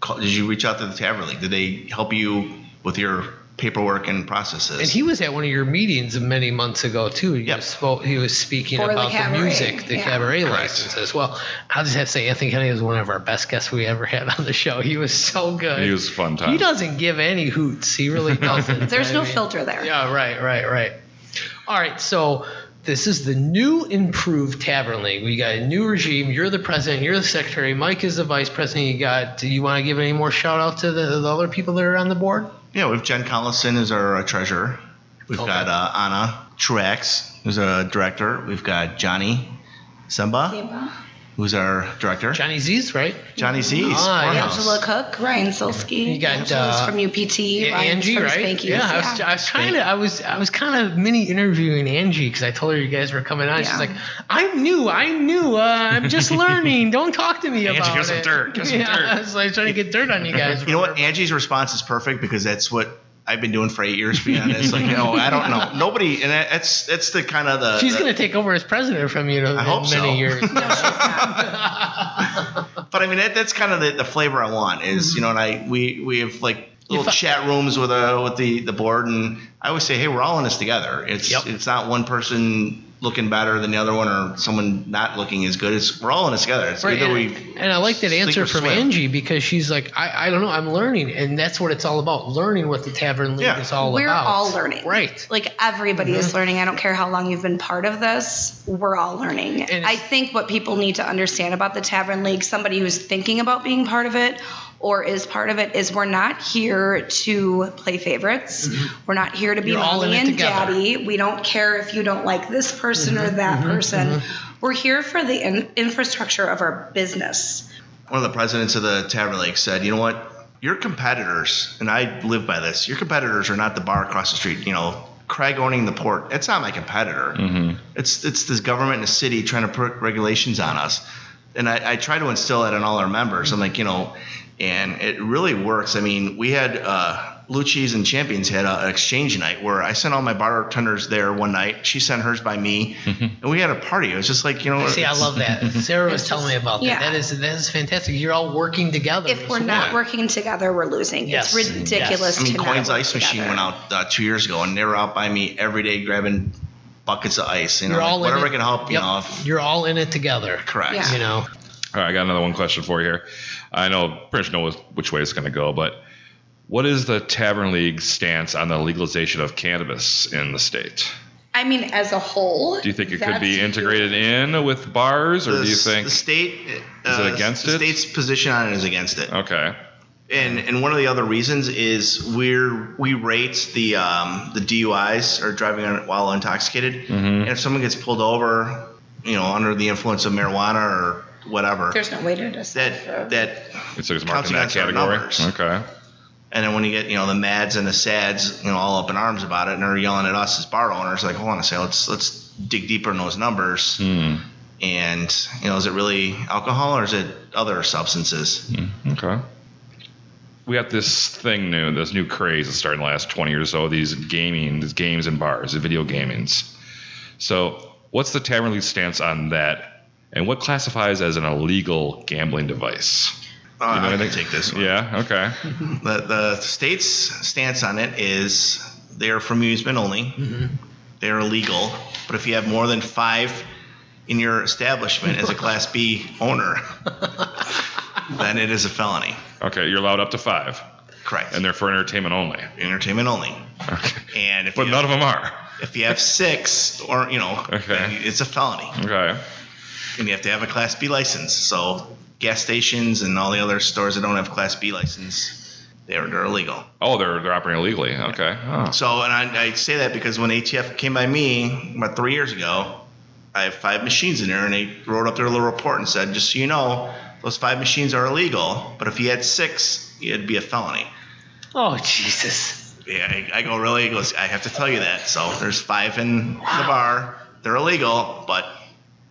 did you reach out to the Tavern League? Did they help you with your paperwork and processes? And he was at one of your meetings many months ago too. He was speaking For about the music, the cabaret Correct. license as well. I'll just have to say, Anthony Kennedy was one of our best guests we ever had on the show. He was so good. He was a fun time. He doesn't give any hoots. He really doesn't. There's no filter there. Yeah, right. All right, so this is the new improved Tavern League. We got a new regime. You're the president. You're the secretary. Mike is the vice president. Do you want to give any more shout out to the other people that are on the board? Yeah, we have Jen Collison as our treasurer. We've got Anna Truax, who's a director. We've got Johnny Semba, who's our director. Johnny Z's, right? Johnny Z's. Angela Cook, Ryan Solsky. You got Angela's from UPT. Ryan's Angie, from right? Spanky's. Yeah, I was kind of mini interviewing Angie because I told her you guys were coming on. Yeah. She's like, I'm new. I'm just learning. Don't talk to me about Angie, it. give some dirt. Give some dirt. I was like trying to get dirt on you guys. You know what? Angie's response is perfect because that's what I've been doing for 8 years. To be honest, I don't know. Nobody, and that's the kind of the. She's going to take over as president from you in many years. But I mean, that's kind of the flavor I want is, and we have like little chat rooms with the board, and I always say, hey, we're all in this together. It's not one person looking better than the other one or someone not looking as good. We're all in this together. It's right, either and I like that answer from Angie because she's like, I don't know, I'm learning, and that's what it's all about, learning what the Tavern League is all about. We're all learning. Right. Like everybody is learning. I don't care how long you've been part of this. We're all learning. And I think what people need to understand about the Tavern League, somebody who's thinking about being part of it or is part of it, is we're not here to play favorites. We're not here to be mommy and daddy. We don't care if you don't like this person or that person. We're here for the infrastructure of our business. One of the presidents of the Tavern League said, you know what? Your competitors, and I live by this, your competitors are not the bar across the street. Craig owning the port, that's not my competitor. It's this government and the city trying to put regulations on us. And I try to instill that in all our members. I'm like, and it really works. I mean, we had Luci's and Champions had an exchange night where I sent all my bartenders there one night. She sent hers by me, and we had a party. It was just like, See, I love that. Sarah was telling me about that. That is fantastic. You're all working together. If we're not working together, we're losing. Yes. It's ridiculous. I mean, Coins Ice Machine went out 2 years ago, and they were out by me every day grabbing buckets of ice. Whatever I can help. You're all in it together. Correct. Yeah. All right, I got another one question for you here. I pretty much know which way it's going to go, but what is the Tavern League's stance on the legalization of cannabis in the state? I mean, as a whole. Do you think it could be integrated in with bars, or do you think the state is it against it? The state's position on it is against it. Okay. And one of the other reasons is we rate the DUIs or driving while intoxicated, and if someone gets pulled over, under the influence of marijuana or whatever, there's no way to decide that it's marked in that category. Okay. And then when you get the mads and the sads all up in arms about it, and they're yelling at us as bar owners, like, hold on a second, let's dig deeper in those numbers. And is it really alcohol or is it other substances? Okay. We got this new craze that started in the last 20 years or so, these games in bars, the video gamings. So what's the Tavern League stance on that? And what classifies as an illegal gambling device? I can take this one. Yeah, okay. The state's stance on it is they are for amusement only. They're illegal. But if you have more than 5 in your establishment as a Class B owner, then it is a felony. Okay, you're allowed up to 5. Correct. And they're for entertainment only. Entertainment only. Okay. And but none of them are. If you have 6, or then it's a felony. Okay. And you have to have a Class B license. So gas stations and all the other stores that don't have Class B license, they're illegal. Oh, they're operating illegally. Okay. Oh. So, and I say that because when ATF came by me about 3 years ago, I have 5 machines in there, and they wrote up their little report and said, just so you know, those 5 machines are illegal, but if you had 6, it'd be a felony. Oh, Jesus. I go, really? He goes, I have to tell you that. So there's 5 in the bar. They're illegal, but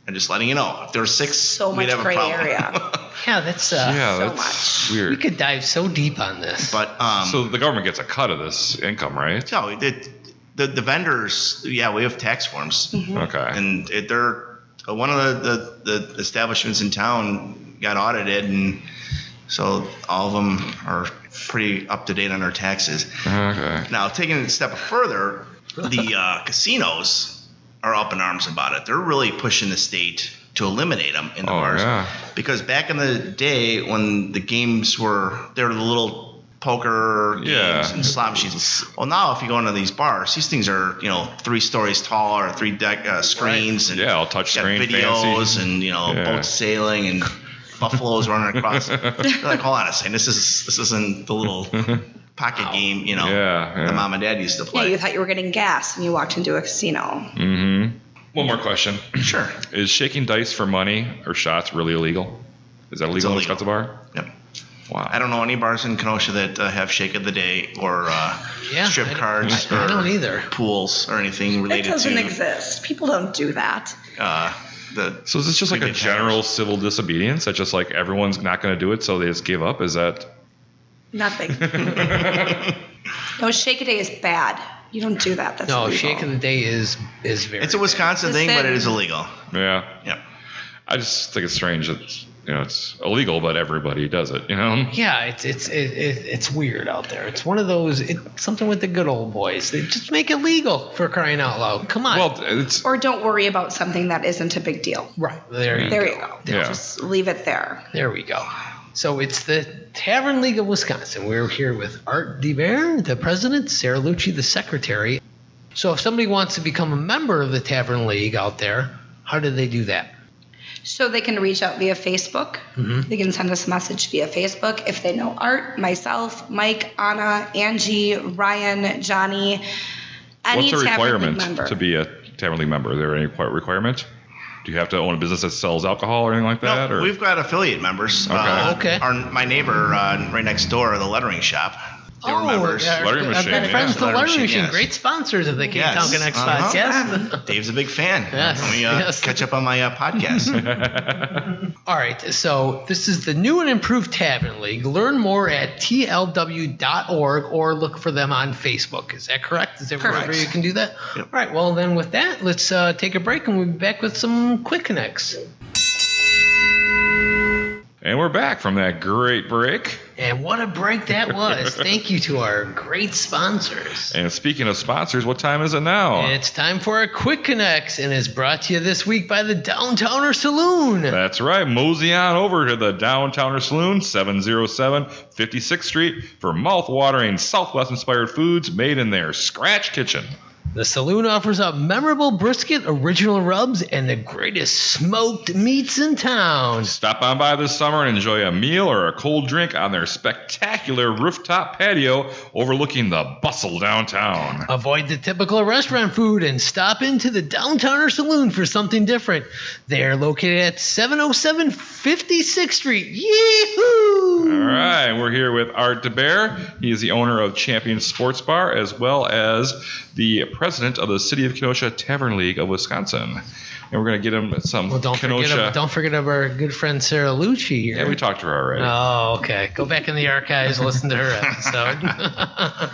I'm just letting you know. If there were 6, So we'd much have a gray problem. area. Yeah, that's So that's much. weird. we could dive so deep on this. But So the government gets a cut of this income, right? no, the vendors, we have tax forms, Okay. and they're one of the establishments in town got audited, and so all of them are pretty up to date on their taxes. Okay. Now, taking it a step further, the casinos are up in arms about it. They're really pushing the state to eliminate them in the bars. Yeah. Because back in the day when the games were, they were the little poker games and slot machines. Well, now if you go into these bars, these things are 3 stories tall or 3 deck screens, and all touch got screen, videos fancy. and boats sailing and buffaloes running across. You're like, hold on a second, this isn't the little pocket game the mom and dad used to Yeah, play. you thought you were getting gas and you walked into a casino. Mm-hmm. One more question. Sure. Is shaking dice for money or shots really illegal? Is that illegal in the Wisconsin bar? Yep. Wow. I don't know any bars in Kenosha that have Shake of the Day or strip cards I or don't either. pools or anything It related doesn't to exist. People don't do that. So is this just like a Previous general hammers. civil disobedience? That just like everyone's not going to do it, so they just give up? Is that? Nothing. No, Shake a Day is bad. You don't do that. That's No, illegal. Shake of the Day is very. It's a Wisconsin thing, but it is illegal. Yeah. Yep. I just think it's strange that it's illegal, but everybody does it. Yeah, it's weird out there. It's one of those. Something with the good old boys. They just make it legal, for crying out loud. Come on. Well, it's Or don't worry about something that isn't a big deal. right there. You There go. you go. Yeah. Just leave it there. There we go. So it's the Tavern League of Wisconsin. We're here with Art DeBaere, the president, Sara Lucci, the secretary. So if somebody wants to become a member of the Tavern League out there, how do they do that? So they can reach out via Facebook. Mm-hmm. They can send us a message via Facebook if they know Art, myself, Mike, Anna, Angie, Ryan, Johnny, any what's the Tavern League requirement member. to be a Tavern League member? Is there any requirement? Do you have to own a business that sells alcohol or anything like that? No, or? we've got affiliate members. Okay. My neighbor right next door, the lettering shop. They were members. yeah, Lettering our machine, good yeah. friends, the Lettering Lettering machine, Machine. yes. Great sponsors of the Cape Town Connects podcast. Dave's a big fan. Yes, Let me yes. catch up on my podcast. All right, so this is the new and improved Tavern League. Learn more at tlw.org or look for them on Facebook. Is that correct? Is that where Correct. you can do that? Yep. All right, well, then with that, let's take a break and we'll be back with some Quick Connects. And we're back from that great break. And what a break that was. Thank you to our great sponsors. And speaking of sponsors, what time is it now? It's time for our Quick Connects, and it's brought to you this week by the Downtowner Saloon. That's right. Mosey on over to the Downtowner Saloon, 707 56th Street, for mouth-watering Southwest-inspired foods made in their scratch kitchen. The saloon offers up memorable brisket, original rubs, and the greatest smoked meats in town. Stop on by this summer and enjoy a meal or a cold drink on their spectacular rooftop patio overlooking the bustle downtown. Avoid the typical restaurant food and stop into the Downtowner Saloon for something different. They are located at 707 56th Street. Yee-hoo! All right, we're here with Art DeBaere. He is the owner of Champion Sports Bar as well as the president of the City of Kenosha Tavern League of Wisconsin. And we're going to get him some Well, don't forget about our good friend Sara Lucci here. Yeah, we talked to her already. Oh, okay. Go back in the archives, listen to her episode.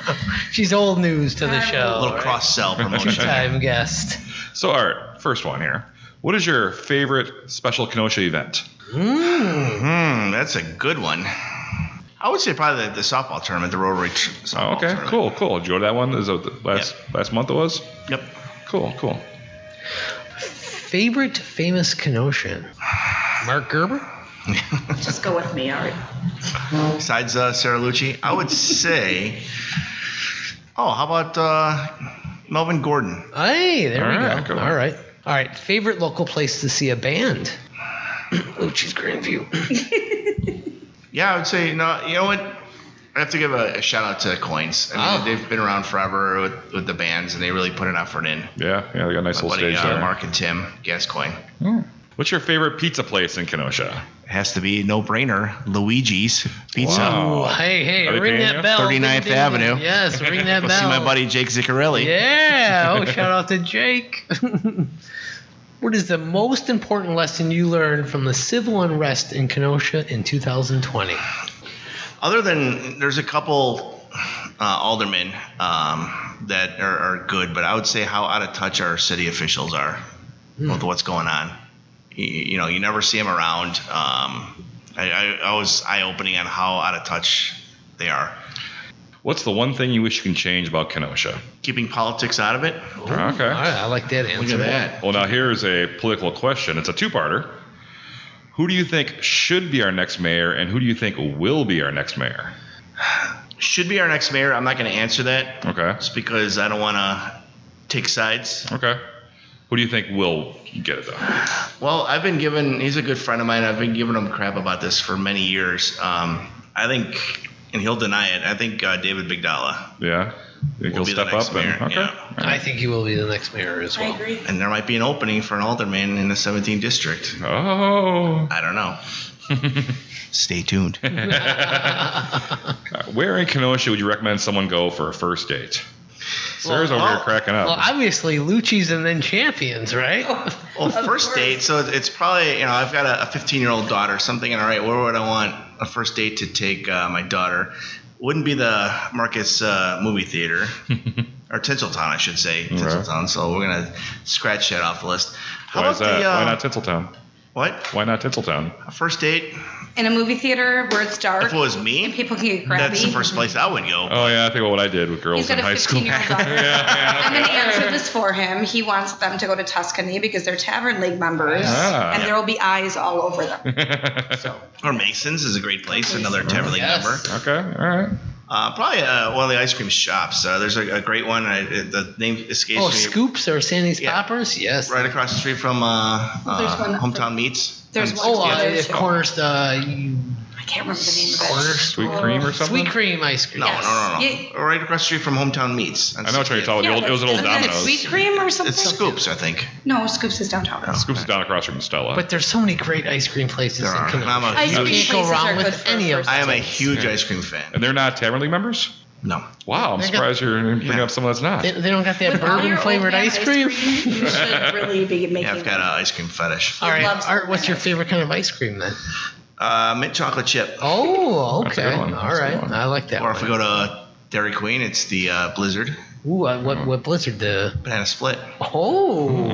She's old news to the show. A little cross-sell promotion. Two-time guest. So, Art, first one here. What is your favorite special Kenosha event? That's a good one. I would say probably the softball tournament, the Rotary softball Okay, tournament. cool. Did you go to that one? Is it last month it was? Yep. Cool. Favorite famous Kenosian? Mark Gerber? Just go with me, Art. Besides Sara Lucci, I would say, how about Melvin Gordon? Hey, there we All right, go. cool. All right. Favorite local place to see a band? Lucci's Grandview. Yeah, I would say, you know what? I have to give a shout out to Coins. I mean, they've been around forever with the bands, and they really put an effort in. Yeah, they got a nice My little buddy stage there. Mark and Tim Gascoigne. What's your favorite pizza place in Kenosha? has to be no brainer. Luigi's Pizza. Ooh, hey, Are they ring paying that you? bell. 39th Avenue. Yes, ring that Go bell. see my buddy Jake Ziccarelli. Yeah. Oh, shout out to Jake. What is the most important lesson you learned from the civil unrest in Kenosha in 2020? Other than there's a couple aldermen that are good, but I would say how out of touch our city officials are with what's going on. You know, you never see them around. I was eye-opening on how out of touch they are. What's the one thing you wish you can change about Kenosha? Keeping politics out of it. Okay. All right, I like that answer. Look at that. Well, now here's a political question. It's a two-parter. Who do you think should be our next mayor, and who do you think will be our next mayor? Should be our next mayor. I'm not going to answer that. Okay. Just because I don't want to take sides. Okay. Who do you think will get it, though? Well, he's a good friend of mine. I've been giving him crap about this for many years. I think, and he'll deny it, I think David Bigdala. Yeah? You think he'll will be the step next up? mayor, Okay. yeah. I think he will be the next mayor as well. I agree. And there might be an opening for an alderman in the 17th district. Oh. I don't know. Stay tuned. Where in Kenosha would you recommend someone go for a first date? Sarah's over here cracking up. Well, obviously, Lucci's and then Champions, right? Well, first date, so it's probably, I've got a 15-year-old daughter, so I'm thinking, all right, where would I want a first date to take my daughter? Wouldn't be the Marcus movie theater, or Tinseltown, I should say, Tinseltown. So we're going to scratch that off the list. Why is that? Why not Tinseltown? What? Why not Tinseltown? A first date? In a movie theater where it's dark. If it was me, and people can get crabby. that's the first place I would go. Oh, yeah, I think about what I did with girls He's got in a high school. 15-year-old daughter. I'm going to answer this for him. He wants them to go to Tuscany because they're Tavern League members, and there will be eyes all over them. Or Mason's is a great place, another Tavern League member. Okay, all right. Probably one of the ice cream shops. There's a great one. The name escapes me. Oh, Scoops or Sandy's Yeah. Poppers? Yes. Right across the street from There's one- Hometown Meats. There's On one- 60th. there's- Corners, I can't remember the name of it. Corners. Sweet cream or something? Sweet cream ice cream. No, Yes. no. Yeah. Right across the street from Hometown Meats. I know what you're talking about. It was an old Isn't it Domino's. Sweet cream or something? It's Scoops, I think. No, Scoops is downtown. Scoops is down across from Stella. But there's so many great ice cream places There in are. Kenosha. I'm a Ice You cream can't go places wrong are good with for any of first them. I am a huge ice cream fan. And they're not Tavern League members? No. Wow, I'm They got- surprised you're bringing up someone that's not. They don't got that With all your bourbon flavored old man ice cream? You should really be making Yeah, I've got an ice cream fetish. All right, loves Art, what's your ice favorite kind of ice cream then? Mint chocolate chip. Oh, That's a okay. good one. All That's a right. good one. I like that Or if we one. go to Dairy Queen, it's the Blizzard Ooh, what Blizzard? The banana split. Oh.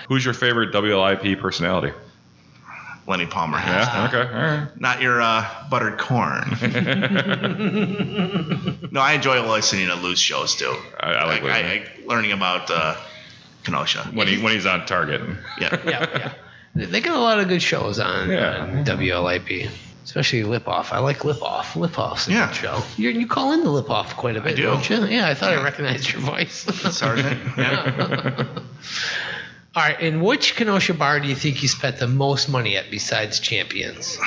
Who's your favorite WLIP personality? Lenny Palmer. Yeah, okay, all right. Not your buttered corn. No, I enjoy listening to Lou's shows too. I like Lou. learning about Kenosha. When he's on target. Yeah. Yeah. They got a lot of good shows on WLIP. Especially Lip Off. I like Lip Off. Lip Off's a good show. You call into Lip Off quite a bit, do. don't you? Yeah, I thought I recognized your voice. Sergeant. Yeah. All right, in which Kenosha bar do you think you spent the most money at besides Champions?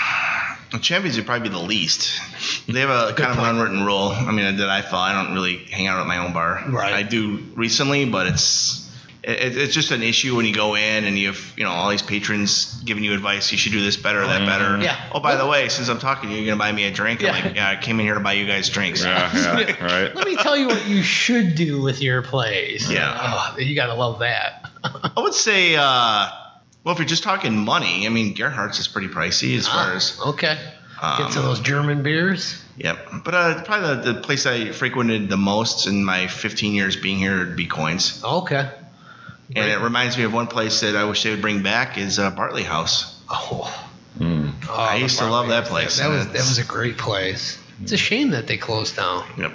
The Champions would probably be the least. They have a kind of an unwritten rule. I mean, that I follow. I don't really hang out at my own bar. Right. I do recently, but it's just an issue when you go in and you have all these patrons giving you advice. You should do this better, that better. Yeah. Oh, by the way, since I'm talking to you, you're gonna buy me a drink. Yeah. I'm like, yeah, I came in here to buy you guys drinks. Yeah, right. Let me tell you what you should do with your place. Yeah. Oh, you got to love that. I would say, well, if you're just talking money, I mean, Gerhardt's is pretty pricey as far as. Okay. Get some of those German beers. Yep. But probably the place I frequented the most in my 15 years being here would be Coins. Okay. And it reminds me of one place that I wish they would bring back is Bartley House. Oh, I used to love that place. That was a great place. It's a shame that they closed down. Yep.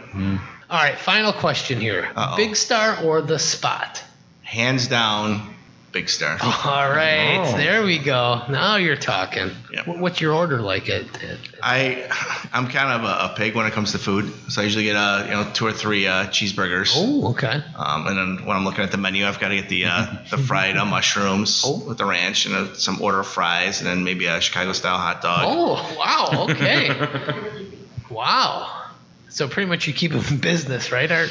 All right, final question here. Uh-oh. Big Star or The Spot? Hands down, Big Star. All right, there we go. Now you're talking. Yep. What's your order like? I'm kind of a pig when it comes to food, so I usually get 2 or 3 cheeseburgers. Oh, okay. And then when I'm looking at the menu, I've got to get the fried mushrooms with the ranch and some order of fries, and then maybe a Chicago style hot dog. Oh, wow. Okay. Wow. So pretty much you keep them in business, right, Art?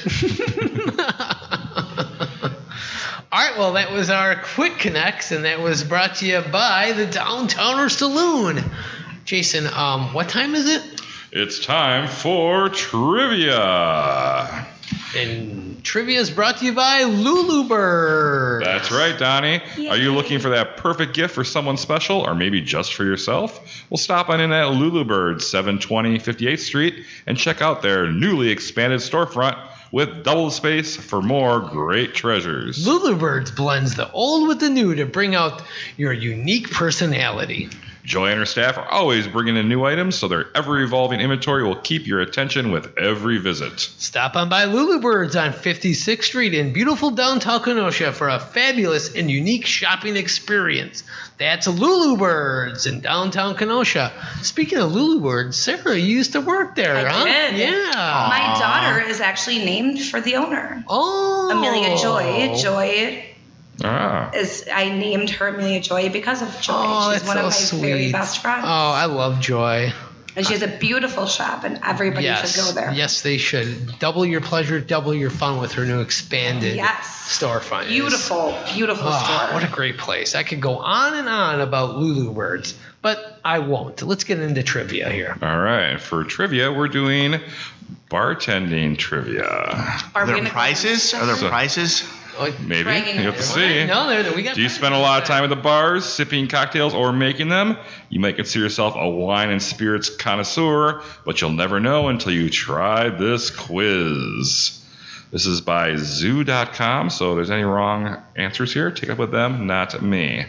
All right, well, that was our Quick Connects, and that was brought to you by the Downtowner Saloon. Jason, what time is it? It's time for trivia. And trivia is brought to you by Lulu Bird. That's right, Donnie. Yay. Are you looking for that perfect gift for someone special or maybe just for yourself? Well, stop on in at Lulu Bird, 720 58th Street, and check out their newly expanded storefront with double the space for more great treasures. Lulu Birds blends the old with the new to bring out your unique personality. Joy and her staff are always bringing in new items, so their ever-evolving inventory will keep your attention with every visit. Stop on by Lulu Birds on 56th Street in beautiful downtown Kenosha for a fabulous and unique shopping experience. That's Lulu Birds in downtown Kenosha. Speaking of Lulu Birds, Sarah, you used to work there, I huh? did. Yeah. My daughter is actually named for the owner. Oh. Amelia Joy. Joy Ah. I named her Amelia Joy because of Joy. Oh, She's that's one of my so very sweet. best friends. Oh, I love Joy. And she has a beautiful shop, and everybody should go there. Yes, they should. Double your pleasure, double your fun with her new expanded storefront. Beautiful store. What a great place. I could go on and on about Lulu Birds, but I won't. Let's get into trivia here. All right. For trivia, we're doing bartending trivia. Are Are we there gonna go prizes? on Are there this? prizes? Maybe. Dragging You have to see. No, we got. Do you spend a lot of time at the bars, sipping cocktails or making them? You might consider yourself a wine and spirits connoisseur, but you'll never know until you try this quiz. This is by zoo.com, so if there's any wrong answers here, take up with them, not me.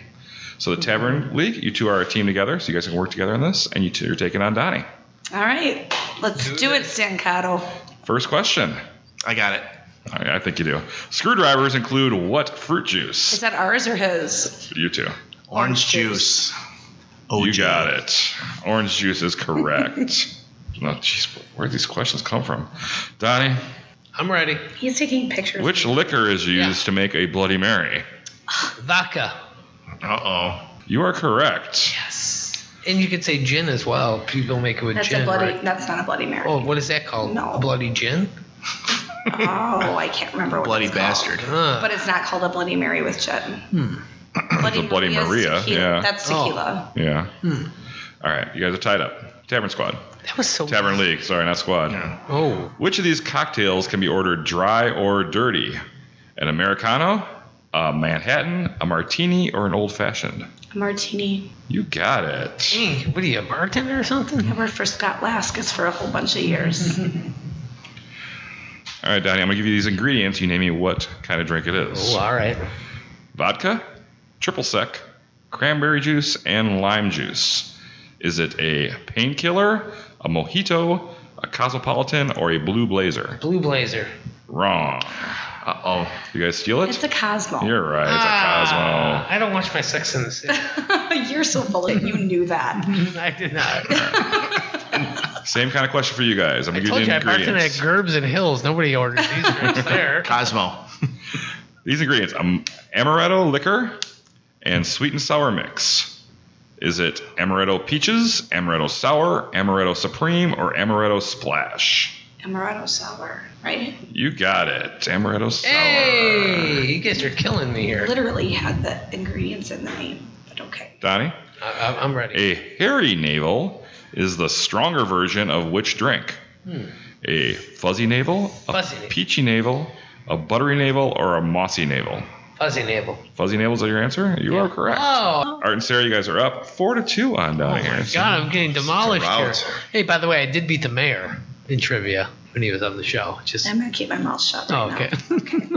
So the Tavern League, you two are a team together, so you guys can work together on this, and you two are taking on Donnie. All right. Let's do it, Stancato. First question. I got it. I think you do. Screwdrivers include what fruit juice? Is that ours or his? You two. Orange juice. OG. You got it. Orange juice is correct. No, jeez, where do these questions come from? Donnie, I'm ready. He's taking pictures. which liquor is used to make a Bloody Mary? Vodka. Uh-oh. You are correct. Yes. And you could say gin as well. People make it with That's gin, a bloody. right? That's not a Bloody Mary. Oh, what is that called? No. A bloody gin? Oh, I can't remember what Bloody it's called. bastard. But it's not called a Bloody Mary with gin. Bloody, It's a Bloody Maria's Maria, tequila. yeah. That's tequila. Yeah. All right, you guys are tied up. Tavern Squad. That was so. Tavern League, sorry, not Squad. Oh. Which of these cocktails can be ordered dry or dirty? An Americano, a Manhattan, a martini, or an old fashioned? Martini. You got it. Dang, what are you, a bartender or something? I worked for Scott Laskus for a whole bunch of years. All right, Donnie, I'm going to give you these ingredients. You name me what kind of drink it is. Oh, all right. Vodka, triple sec, cranberry juice, and lime juice. Is it a painkiller, a mojito, a cosmopolitan, or a blue blazer? Blue blazer. Wrong. Uh-oh. You guys steal it? It's a Cosmo. You're right. It's a Cosmo. I don't watch my Sex in the City. You're so full of it. You knew that. I did not. Same kind of question for you guys. I'm I going to told give you you I the bartended at ingredients. Gerbs and Hills. Nobody orders these drinks there. Cosmo. These ingredients, amaretto liquor and sweet and sour mix. Is it amaretto peaches, amaretto sour, amaretto supreme, or amaretto splash? Amaretto sour, right? You got it. Amaretto sour. Hey, you guys are killing me here. Literally had the ingredients in the name, but okay. Donnie? I'm ready. A hairy navel is the stronger version of which drink? A fuzzy navel, a Fuzzy navel. peachy navel, a buttery navel, or a mossy navel? Fuzzy navel. Fuzzy navel is that your answer? You are correct. Oh. Art and Sarah, you guys are up 4-2 on Donnie here. God, I'm getting demolished here. rout. Hey, by the way, I did beat the mayor in trivia when he was on the show. Just I'm going to keep my mouth shut right okay.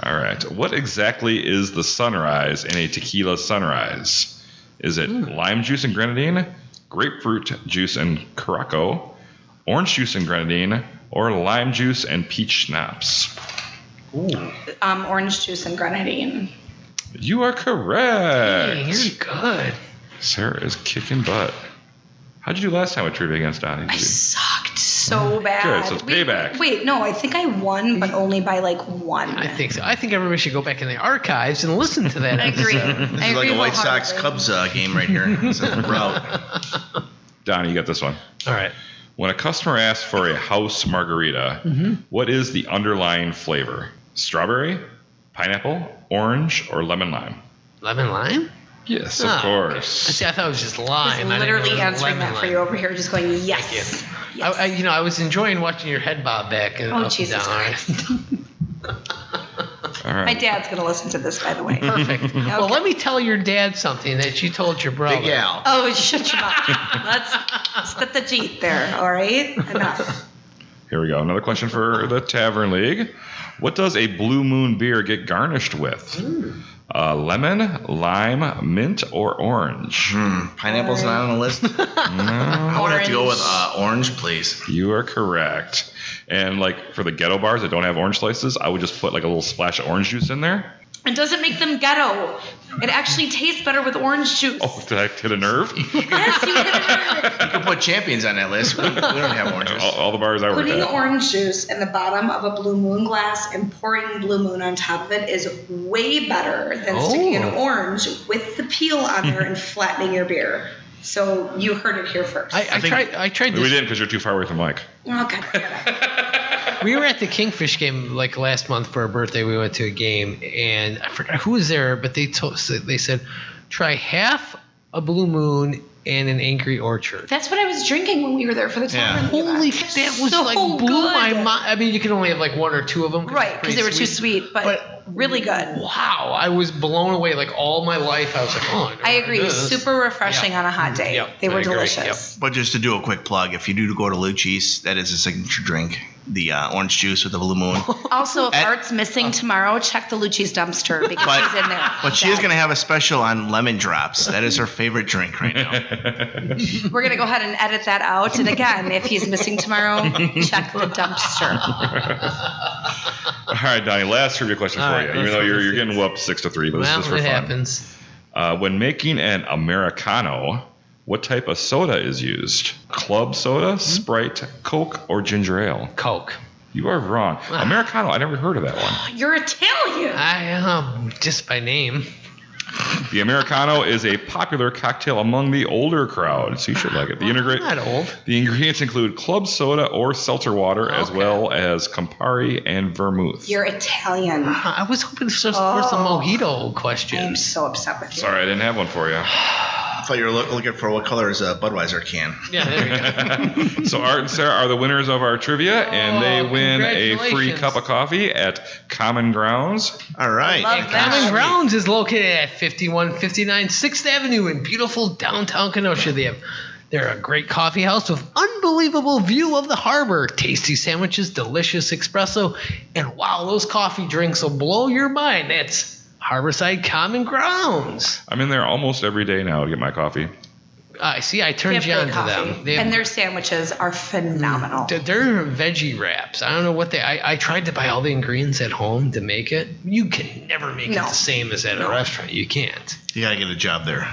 All right. What exactly is the sunrise in a tequila sunrise? Is it lime juice and grenadine, grapefruit juice and Curaçao, orange juice and grenadine, or lime juice and peach schnapps? Orange juice and grenadine. You are correct. Hey, you're good. Sarah is kicking butt. How'd you do last time with trivia against Donnie? I sucked so bad. Good, so it's payback. Wait, no, I think I won, but only by like one. I think so. I think everybody should go back in the archives and listen to that I agree. episode. This is like a White Sox Cubs game right here. It's a route. Donnie, you got this one. All right. When a customer asks for a house margarita, what is the underlying flavor? Strawberry, pineapple, orange, or lemon lime? Lemon lime? Yes, of course. See, I thought it was just lime. He's literally answering that for you lime. over here, just going, yes. Yes. I was enjoying watching your head bob back and up Jesus and down. All right. My dad's going to listen to this, by the way. Perfect. Okay. Well, let me tell your dad something that you told your brother. Big Al. Oh, shut your mouth. Let's spit the jeet there, all right? Enough. Here we go. Another question for the Tavern League. What does a Blue Moon beer get garnished with? Lemon, lime, mint, or orange? Pineapple's not on the list. I would have to go with orange, please. You are correct. And like for the ghetto bars that don't have orange slices, I would just put like a little splash of orange juice in there. It doesn't make them ghetto. It actually tastes better with orange juice. Oh, did I hit a nerve? Yes, you hit a nerve. You can put Champions on that list. We don't have oranges. all the bars I work Putting at. orange juice in the bottom of a Blue Moon glass and pouring Blue Moon on top of it is way better than sticking an orange with the peel on there and flattening your beer. So you heard it here first. I tried this. We didn't because you're too far away from Mike. Oh, God damn it. We were at the Kingfish game like last month for our birthday. We went to a game, and I forgot who was there, but they said try half a Blue Moon and an Angry Orchard. That's what I was drinking when we were there for the Tavern League Holy, event. that was So like blew good. my mind. I mean, you can only have like one or two of them, Right, because they were too sweet, but really good. Wow, I was blown away. Like all my life, I was like, oh, I agree. Super refreshing on a hot day. Yep, They I were agree. delicious. But just to do a quick plug, if you do go to Luci's, that is a signature drink. The orange juice with the Blue Moon. Also, if At- Art's missing tomorrow, check the Lucci's dumpster because But- he's in there. But she is going to have a special on lemon drops. That is her favorite drink right now. We're going to go ahead and edit that out. And again, if he's missing tomorrow, check the dumpster. All right, Donnie, last trivia question All for right, you. Even let's though go you're see getting whooped 6-3, but Well, this is for it fun. happens. When making an Americano, what type of soda is used? Club soda, Sprite, Coke, or ginger ale? Coke. You are wrong. Americano, I never heard of that one. You're Italian. Just by name. The Americano is a popular cocktail among the older crowd, so you should like it. I'm not old. The ingredients include club soda or seltzer water, as Okay. well as Campari and vermouth. You're Italian. I was hoping for some mojito I'm questions. so upset with you. Sorry, I didn't have one for you. I thought you were looking for what color is a Budweiser can. Yeah, there we go. So Art and Sarah are the winners of our trivia, and they win a free congratulations. cup of coffee at Common Grounds. All right. Love that. Common Grounds is located at 5159 6th Avenue in beautiful downtown Kenosha. They're a great coffee house with unbelievable view of the harbor, tasty sandwiches, delicious espresso, and wow, those coffee drinks will blow your mind. That's Harborside Common Grounds. I'm in there almost every day now to get my coffee. I see. I They turned have you on great to coffee. them. They have- And their sandwiches are phenomenal. They're veggie wraps. I don't know what I tried to buy all the ingredients at home to make it. You can never make it No. the same as at a restaurant. You can't. You got to get a job there.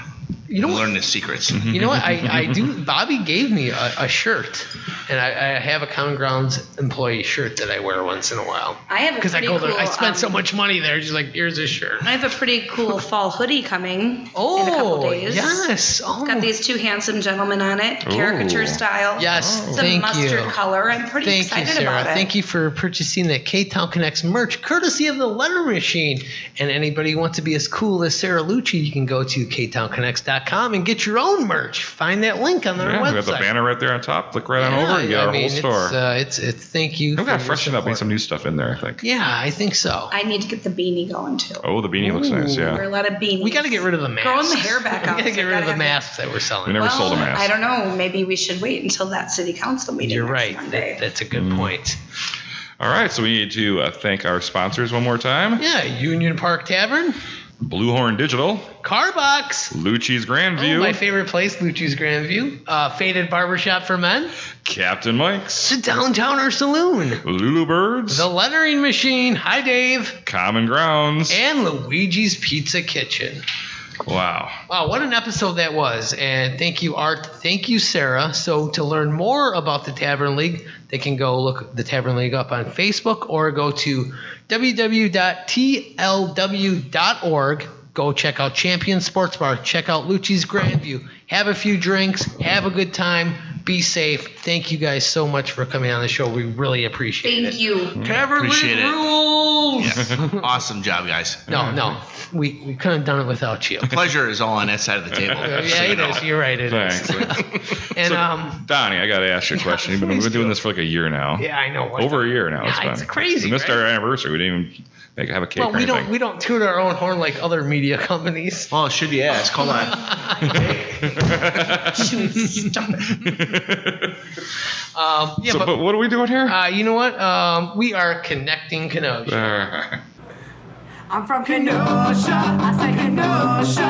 You know what? Learn the secrets. You know what? I do. Bobby gave me a shirt, and I have a Common Grounds employee shirt that I wear once in a while. I have a Because I pretty go there. cool, I spent so much money there. Just like, here's a shirt. I have a pretty cool fall hoodie coming in a couple days. Yes. Oh, Got these two handsome gentlemen on it, caricature Ooh. style. Yes, It's thank a mustard you. color. I'm pretty Thank you, excited Sarah. about it. Thank you for purchasing the Ktown Connects merch, courtesy of the Letter Machine. And anybody who wants to be as cool as Sara Lucci, you can go to ktownconnects.com and get your own merch. Find that link on their Yeah, we website. got the banner right there on top. Click right on over and get our whole store. It's thank you. We've for got to your freshen up, support. make some new stuff in there, I think. Yeah, I think so. I need to get the beanie going too. Oh, the beanie looks nice, There are yeah. a lot of beanies. We got to get rid of the masks. Growing the hair back out. We got to so get rid of the gotta have masks that we're selling. We never sold a mask. I don't know. Maybe we should wait until that city council meeting. You're next right. Monday. That's a good point. All right, so we need to thank our sponsors one more time. Yeah, Union Park Tavern, Bluehorn Digital, CarBox. Luci's Grandview, Oh, my favorite place, Luci's Grandview. Faded Barbershop for Men. Captain Mike's, The Downtowner Saloon. Lulu Birds, The Lettering Machine. Hi, Dave. Common Grounds. And Luigi's Pizza Kitchen. Wow. Wow, what an episode that was. And thank you, Art. Thank you, Sarah. So to learn more about the Tavern League, they can go look the Tavern League up on Facebook or go to www.tlw.org. Go check out Champion Sports Bar. Check out Luci's Grandview. Have a few drinks. Have a good time. Be safe. Thank you guys so much for coming on the show. We really appreciate it. Thank you. Tavern League Appreciate it. rules. Yes. Awesome job, guys. No, we couldn't have done it without you. Pleasure is all on that side of the table. Yeah, so you it know. is. You're right. It is. Thanks. And So, Donnie, I got to ask you a question. We've been doing this for like a year now. yeah, I know. Over a year now. Yeah, it's been. crazy, We missed right? our anniversary. We didn't even have a cake Well, or anything. we don't toot our own horn like other media companies. Well, should you ask? Hold on. Stop it. Yeah, So, but what are we doing here? you know what? We are connecting Kenosha. I'm from Kenosha, I say Kenosha.